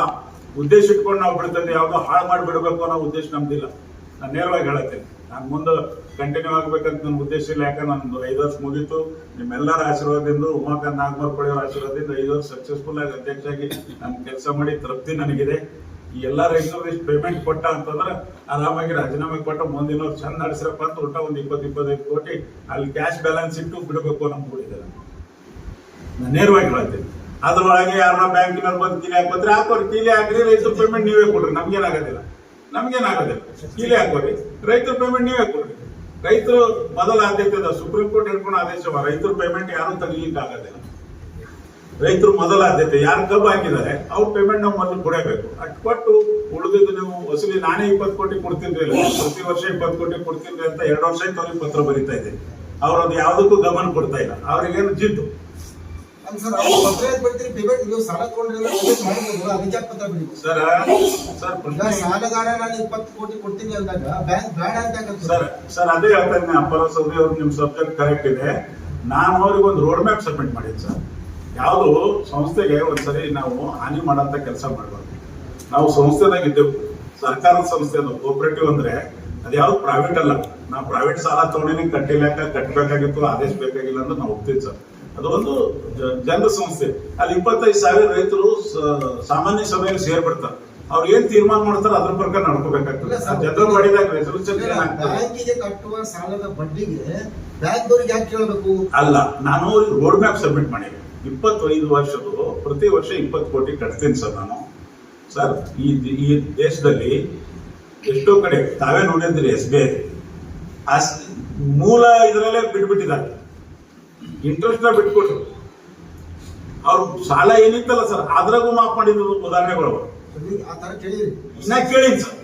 ಉದ್ದೇಶ ಇಟ್ಕೊಂಡು ನಾವು ಬಿಡ್ತೇವೆ. ಯಾವುದೋ ಹಾಳು ಮಾಡಿ ಬಿಡಬೇಕು ಅನ್ನೋ ಉದ್ದೇಶ ನಮ್ದಿಲ್ಲ. ನಾನು ನೇರವಾಗಿ ಹೇಳತ್ತೇನೆ, ನಾನು ಮುಂದೆ ಕಂಟಿನ್ಯೂ ಆಗ್ಬೇಕಂತ ನನ್ನ ಉದ್ದೇಶ ಇಲ್ಲ. ಯಾಕಂದ್ರೆ ನಂದು 5 ವರ್ಷ ಮುಗೀತು. ನಿಮ್ಮೆಲ್ಲರ ಆಶೀರ್ವಾದದಿಂದ, ಉಮಾಕಾಂತ್ ನಾಗಮರ್ ಪಡೆಯೋರ ಆಶೀರ್ವಾದದಿಂದ 5 ವರ್ಷ ಸಕ್ಸಸ್ಫುಲ್ ಆಗಿ ಅಧ್ಯಕ್ಷ ಆಗಿ ನಾನು ಕೆಲಸ ಮಾಡಿ ತೃಪ್ತಿ ನನಗಿದೆ. ಈ ಎಲ್ಲಾ ರೈತರು ಇಷ್ಟು ಪೇಮೆಂಟ್ ಕೊಟ್ಟ ಅಂತಂದ್ರೆ ಆರಾಮಾಗಿ ರಾಜೀನಾಮೆ ಕೊಟ್ಟು ಮುಂದಿನ ವರ್ಷ ಚಂದ ನಡೆಸ್ರಪ್ಪ ಅಂತ ಒಟ್ಟ ಒಂದು 20-25 ಕೋಟಿ ಅಲ್ಲಿ ಕ್ಯಾಶ್ ಬ್ಯಾಲೆನ್ಸ್ ಇಟ್ಟು ಬಿಡಬೇಕು ನಮ್ಗೆ ಕೂಡಿದ್ದಾರೆ. ನಾನು ನೇರವಾಗಿ ಹೇಳ್ತೀನಿ. ಅದ್ರೊಳಗೆ ಯಾರನ್ನ ಬ್ಯಾಂಕಿನವ್ರು ಬಂದು ಕೀಲಿ ಹಾಕೋದ್ರೆ ಹಾಕೋರಿ, ಕೀಲಿ ಹಾಕ್ರಿ, ರೈತರ ಪೇಮೆಂಟ್ ನೀವೇ ಕೊಡ್ರಿ, ನಮ್ಗೇನಾಗೋದಿಲ್ಲ. ಕೀಲಿ ಹಾಕೋರಿ, ರೈತರ ಪೇಮೆಂಟ್ ನೀವೇ ಕೊಡ್ರಿ. ರೈತರು ಮೊದಲ ಆದ್ಯತೆ ಅದ, ಸುಪ್ರೀಂ ಕೋರ್ಟ್ ಹಿಡ್ಕೊಂಡು ಆದೇಶವ, ರೈತರ ಪೇಮೆಂಟ್ ಯಾರು ತೆಗಿಲಿಕ್ಕೆ ಆಗೋದಿಲ್ಲ. ರೈತರು ಮೊದಲ ಆದ್ಯತೆ. ಯಾರು ಕಬ್ಬು ಹಾಕಿದ್ದಾರೆ ಅವ್ರ ಪೇಮೆಂಟ್ ನಾವು ಮೊದಲು ಕೊಡಬೇಕು. ಅಷ್ಟು ಕೊಟ್ಟು ಉಳಿದಿದ್ದು ನೀವು ವಸೂಲಿ ನಾನೇ 20 ಕೋಟಿ ಕೊಡ್ತೀನಿ, ಪ್ರತಿ ವರ್ಷ 20 ಕೋಟಿ ಕೊಡ್ತೀನಿ ಅಂತ 2 ವರ್ಷ ಆಯ್ತು ಅವ್ರಿಗೆ ಪತ್ರ ಬರೀತಾ ಇದ್ದೀನಿ. ಅವ್ರು ಅದು ಯಾವುದಕ್ಕೂ ಗಮನ ಕೊಡ್ತಾ ಇಲ್ಲ. ಅವ್ರಿಗೇನು ಜಿದ್ದು ಸರ್, ಸಾಲಗಾರ ನಾನು 20 ಕೋಟಿ ಕೊಡ್ತೀನಿ ಅಂದಾಗ ಬ್ಯಾಂಕ್ ಬೇಡ ಅಂತ ಸರ್ ಅದೇ ಹೇಳ್ತಾ ಇದ್ದೀನಿ. ಅಪ್ಪರ ಸೌದಿ ಅವ್ರು ನಿಮ್ ಸಬ್ಜೆಕ್ಟ್ ಕರೆಕ್ಟ್ ಇದೆ. ನಾನು ಅವ್ರಿಗೆ ಒಂದು ರೋಡ್ ಮ್ಯಾಪ್ ಸಬ್ಮಿಟ್ ಮಾಡಿದ್ದೆ ಸರ್. ಯಾವುದು ಸಂಸ್ಥೆಗೆ ಒಂದ್ಸರಿ ನಾವು ಹಾನಿ ಮಾಡಂತ ಕೆಲಸ ಮಾಡಬಾರ್ದು. ನಾವು ಸಂಸ್ಥೆದಾಗ ಇದ್ದೆವು, ಸರ್ಕಾರದ ಸಂಸ್ಥೆ ಅದು. ಕೋಪರೇಟಿವ್ ಅಂದ್ರೆ ಅದು ಯಾವ್ದು ಪ್ರೈವೇಟ್ ಅಲ್ಲ. ನಾವು ಪ್ರೈವೇಟ್ ಸಾಲ ತಗೊಂಡಿನಿ, ಕಟ್ಟಬೇಕಾಗಿತ್ತು, ಆದೇಶ ಬೇಕಾಗಿಲ್ಲ ಅಂದ್ರೆ ನಾವು ಹೋಗ್ತೀವಿ ಸರ್. ಅದು ಒಂದು ಜನರ ಸಂಸ್ಥೆ. ಅಲ್ಲಿ 25,000 ರೈತರು ಸಾಮಾನ್ಯ ಸಭೆಯಲ್ಲಿ ಸೇರ್ಬಿಡ್ತಾರೆ. ಅವ್ರು ಏನ್ ತೀರ್ಮಾನ ಮಾಡ್ತಾರೆ ಅದ್ರ ಪ್ರಕಾರ ನಡ್ಕೋಬೇಕಾಗ್ತದೆ. ಜನರು ಮಾಡಿದಾಗ ರೆಸಲ್ಯೂಷನ್ ಬ್ಯಾಂಕಿಗೆ ಕಟ್ಟುವ ಸಾಲದ ಬಡ್ಡಿಗೆ ಬ್ಯಾಂಕ್ದವ್ರಿಗೆ ಯಾಕೆ ಕೇಳಬೇಕು? ಅಲ್ಲ, ನಾನು ಅವ್ರಿಗೆ ರೋಡ್ ಮ್ಯಾಪ್ ಸಬ್ಮಿಟ್ ಮಾಡಿದ್ದೆ. 25 ವರ್ಷದ್ದು ಪ್ರತಿ ವರ್ಷ 20 ಕೋಟಿ ಕಟ್ತೀನಿ ಸರ್ ನಾನು. ಸರ್ ಈ ದೇಶದಲ್ಲಿ ಎಷ್ಟೋ ಕಡೆ ತಾವೇ ನೋಡಿದ್ರಿ, SBI ಮೂಲ ಇದರಲ್ಲೇ ಬಿಟ್ಬಿಟ್ಟಿದ್ದಾರೆ, ಇಂಟ್ರೆಸ್ಟ್ ಬಿಟ್ಕೊಟ್ರು. ಅವ್ರು ಸಾಲ ಏನಿತ್ತಲ್ಲ ಸರ್ ಅದ್ರಾಗೂ ಮಾಫ್ ಮಾಡಿದ್ರು ಉದಾಹರಣೆಗಳು ಇನ್ನ ಕೇಳಿದ್ ಸರ್.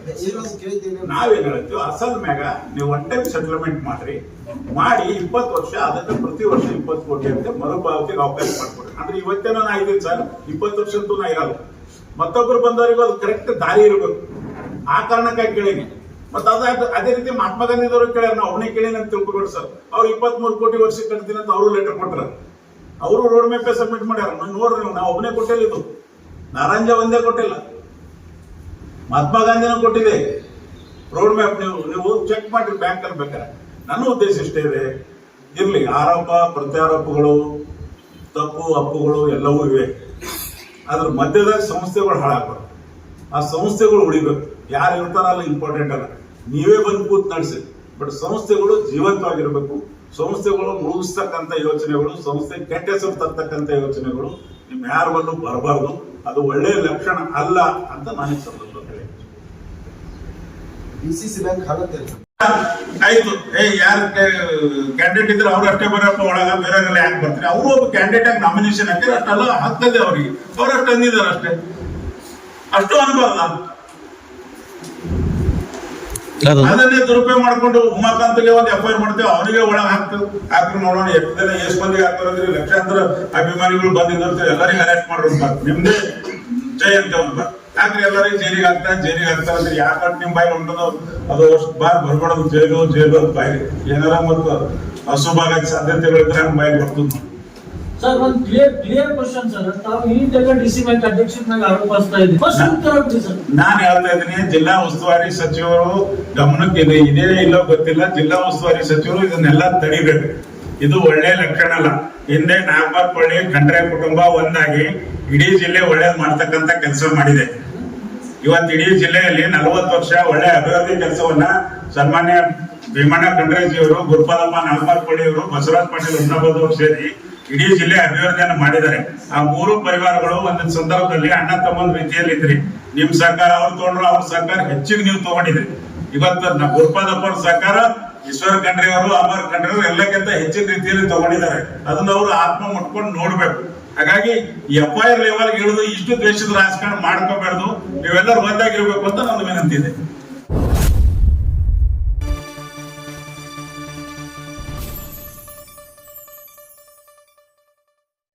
ನಾವೇನ್ ಹೇಳ್ತೀವಿ, ಅಸಲ್ ಮ್ಯಾಗ ನೀವು ಒನ್ ಟೈಮ್ ಸೆಟಲ್ಮೆಂಟ್ ಮಾಡಿ 20 ವರ್ಷ ಅದಕ್ಕೆ ಪ್ರತಿ ವರ್ಷ 20 ಕೋಟಿ ಅಂತ ಮರುಪಾವತಿಗೆ ಅವಕಾಶ ಮಾಡ್ಕೊಡ್ರಿ. ಅಂದ್ರೆ ಇವತ್ತೇ ನಾನು ಆಗಿದ್ದೀನಿ ಸರ್, 20 ವರ್ಷ ಅಂತೂ ನಾ ಇರಲ್ಲ. ಮತ್ತೊಬ್ರು ಬಂದವರಿಗೂ ಅದು ಕರೆಕ್ಟ್ ದಾರಿ ಇರಬೇಕು. ಆ ಕಾರಣಕ್ಕಾಗಿ ಕೇಳೀನಿ. ಮತ್ತೆ ಅದೇ ರೀತಿ ಮಹಾತ್ಮ ಗಾಂಧಿದವರು ಕೇಳ್ಯಾರ, ನಾವು ಅವನೇ ಕೇಳೀನಿ ಅಂತ ತಿಳ್ಕೊಬೇಡಿ ಸರ್. ಅವ್ರು 23 ಕೋಟಿ ವರ್ಷ ಕಟ್ತೀನಿ ಅಂತ ಅವರು ಲೆಟರ್ ಕೊಟ್ಟಾರ. ಅವರು ರೋಡ್ ಮ್ಯಾಪೇ ಸಬ್ಮಿಟ್ ಮಾಡ್ಯಾರ. ನೋಡ್ರಿ, ನಾವು ಒಬ್ಬನೇ ಕೊಟ್ಟಿಲ್ಲ, ಇದು ನಾರಾಯಣ ಒಂದೇ ಕೊಟ್ಟಿಲ್ಲ, ಮಹಾತ್ಮ ಗಾಂಧಿನೂ ಕೊಟ್ಟಿದೆ ರೋಡ್ ಮ್ಯಾಪ್. ನೀವು ಚೆಕ್ ಮಾಡಿ ಬ್ಯಾಂಕ್ ಅಲ್ಲಿ ಬೇಕಾರೆ. ನನ್ನ ಉದ್ದೇಶ ಇಷ್ಟೇ ಇದೆ, ಇರ್ಲಿ ಆರೋಪ ಪ್ರತ್ಯಾರೋಪಗಳು, ತಪ್ಪು ಅಪ್ಪುಗಳು ಎಲ್ಲವೂ ಇವೆ. ಅದ್ರ ಮಧ್ಯದಾಗ ಸಂಸ್ಥೆಗಳು ಹಾಳಾಗ್ಬಾರ್ದು. ಆ ಸಂಸ್ಥೆಗಳು ಉಳಿಬೇಕು. ಯಾರು ಇರ್ತಾರಲ್ಲ ಇಂಪಾರ್ಟೆಂಟ್ ಅಲ್ಲ, ನೀವೇ ಬಂದು ಕೂತ್ ನಡೆಸಿ. ಬಟ್ ಸಂಸ್ಥೆಗಳು ಜೀವಂತವಾಗಿರ್ಬೇಕು. ಸಂಸ್ಥೆಗಳು ಮುಳುಗಿಸ್ತಕ್ಕಂಥ ಯೋಚನೆಗಳು, ಸಂಸ್ಥೆ ಕೆಟ್ಟ ಹೆಸರು ತರ್ತಕ್ಕಂಥ ಯೋಚನೆಗಳು ನಿಮ್ ಯಾರ ಬಲ್ಲೂ ಬರಬಾರ್ದು. ಅದು ಒಳ್ಳೆಯ ಲಕ್ಷಣ ಅಲ್ಲ ಅಂತ ನನಗೆ ಸಂದರ್ಭದಲ್ಲಿ ಡಿಸಿಸಿ ಬ್ಯಾಂಕ್ ಹಾಲತ್ತೆ ಆಯ್ತು. ಯಾರು ಕ್ಯಾಂಡಿಡೇಟ್ ಇದ್ರೆ ಅವ್ರು ಅಷ್ಟೇ ಬರಪ್ಪ ಒಳಗ, ಬೇರೆಲ್ಲ ಯಾಕೆ ಬರ್ತಾರೆ? ಅವರು ಒಬ್ಬ ಕ್ಯಾಂಡಿಡೇಟ್ ಆಗಿ ನಾಮಿನೇಷನ್ ಹಾಕಿದ್ರೆ ಅಷ್ಟೆಲ್ಲ ಆಗ್ತದೆ ಅವ್ರಿಗೆ, ಅವ್ರು ಅಷ್ಟು ಅಂದಿದ್ದಾರೆ ಅಷ್ಟೇ, ಅಷ್ಟು ಅನ್ಬಾರ್ದ. ಅದನ್ನೇ ದುರುಪಯೋಗ ಮಾಡ್ಕೊಂಡು ಉಮಾಕಾಂತ್ಗೆ ಒಂದು FIR ಮಾಡ್ತೇವೆ, ಅವನಿಗೆ ಒಳಗೆ ಹಾಕ್ರಿ ನೋಡೋಣ ಎಷ್ಟು ಮಂದಿಗೆ ಹಾಕ್ತಾರೆ. ಲಕ್ಷಾಂತರ ಅಭಿಮಾನಿಗಳು ಬಂದಿರ್ತಾರೆ, ಎಲ್ಲರಿಗೂ ಅರೆಸ್ಟ್ ಮಾಡೋದು ನಿಮ್ದೇ ಜೈ ಅಂತ ಒಂದು ಯಾಕ್ರಿ ಎಲ್ಲರಿಗೂ ಜೈಲಿಗೆ ಹಾಕ್ತಾರೆ ಅಂದ್ರೆ ಯಾಕೆ ನಿಮ್ ಬಾಯಿ ಉಂಟದು ಅದು ಅಷ್ಟು ಬಾರಿ ಬರ್ಬಾರ್ದು. ಜೈಲು ಬಾಯಿ ಏನಾರ ಮತ್ತು ಅಶುಭಾಗಕ್ಕೆ ಸಾಧ್ಯತೆಗಳಿದ್ರೆ ನಮ್ಮ ಬಾಯಿ ಬರ್ತದೆ. ಸರ್ ಒಂದು ಕ್ಲಿಯರ್ ಕ್ವಶನ್ ಸರ್, ತಾವು ಈ ಡಿಸಿ ಬ್ಯಾಂಕ್ ಅಧ್ಯಕ್ಷರಾಗಿ ಆರೋಪಿಸ್ತಾ ಇದ್ದೀವಿ, ಸರ್ ನಾನು ಹೇಳ್ತಾ ಇದ್ದೀನಿ, ಜಿಲ್ಲಾ ಉಸ್ತುವಾರಿ ಸಚಿವರು ಗಮನಕ್ಕೆ ಇದೇ ಇಲ್ಲೋ ಗೊತ್ತಿಲ್ಲ. ಜಿಲ್ಲಾ ಉಸ್ತುವಾರಿ ಸಚಿವರು ಇದನ್ನೆಲ್ಲ ತಡಿಬೇಕು. ಇದು ಒಳ್ಳೆ ಲಕ್ಷಣ ಅಲ್ಲ. ಹಿಂದೆ ನಾಗಪಳ್ಳಿ ಖಂಡ್ರೆ ಕುಟುಂಬ ಒಂದಾಗಿ ಇಡೀ ಜಿಲ್ಲೆ ಒಳ್ಳೇದ್ ಮಾಡ್ತಕ್ಕಂತ ಕೆಲಸ ಮಾಡಿದೆ. ಇವತ್ತು ಇಡೀ ಜಿಲ್ಲೆಯಲ್ಲಿ 40 ವರ್ಷ ಒಳ್ಳೆ ಅಭಿವೃದ್ಧಿ ಕೆಲಸವನ್ನ ಸನ್ಮಾನ್ಯ ಭೀಮಣ್ಣ ಖಂಡ್ರೆಜಿಯವರು, ಗುರುಪಾದಪ್ಪ ನಾಗಪಳ್ಳಿಯವರು, ಬಸವರಾಜ ಪಾಟೀಲ್ ಉನ್ನಬೋದವರು ಸೇರಿ ಇಡೀ ಜಿಲ್ಲೆ ಅಭಿವೃದ್ಧಿಯನ್ನು ಮಾಡಿದ್ದಾರೆ. ಆ 3 ಪರಿವಾರಗಳು ಒಂದೊಂದು ಸಂದರ್ಭದಲ್ಲಿ ಅಣ್ಣ ತಮ್ಮನ ರೀತಿಯಲ್ಲಿ ಇದ್ರಿ. ನಿಮ್ ಸರ್ಕಾರ ಅವ್ರು ತಗೊಂಡ್ರು, ಅವ್ರ ಸರ್ಕಾರ ಹೆಚ್ಚಿಗೆ ನೀವು ತಗೊಂಡಿದ್ರಿ. ಇವತ್ತು ಗುರುಪಾದಪ್ಪ ಅವ್ರ ಸರ್ಕಾರ ಈಶ್ವರ್ ಖಂಡ್ರೆ ಅವರು, ಅಮರ್ ಖಂಡ್ರೆ ಅವರು ಎಲ್ಲಕ್ಕಿಂತ ಹೆಚ್ಚಿನ ರೀತಿಯಲ್ಲಿ ತಗೊಂಡಿದ್ದಾರೆ. ಅದನ್ನ ಅವರು ಆತ್ಮ ಮುಟ್ಕೊಂಡು ನೋಡ್ಬೇಕು. ಹಾಗಾಗಿ FIR ಲೆವೆಲ್ ಇಳಿದು ಇಷ್ಟು ದ್ವೇಷದ ರಾಜಕಾರಣ ಮಾಡ್ಕೋಬಾರ್ದು. ನೀವೆಲ್ಲರೂ ಒಂದಾಗಿರ್ಬೇಕು ಅಂತ ನನ್ನ ವಿನಂತಿ ಇದೆ.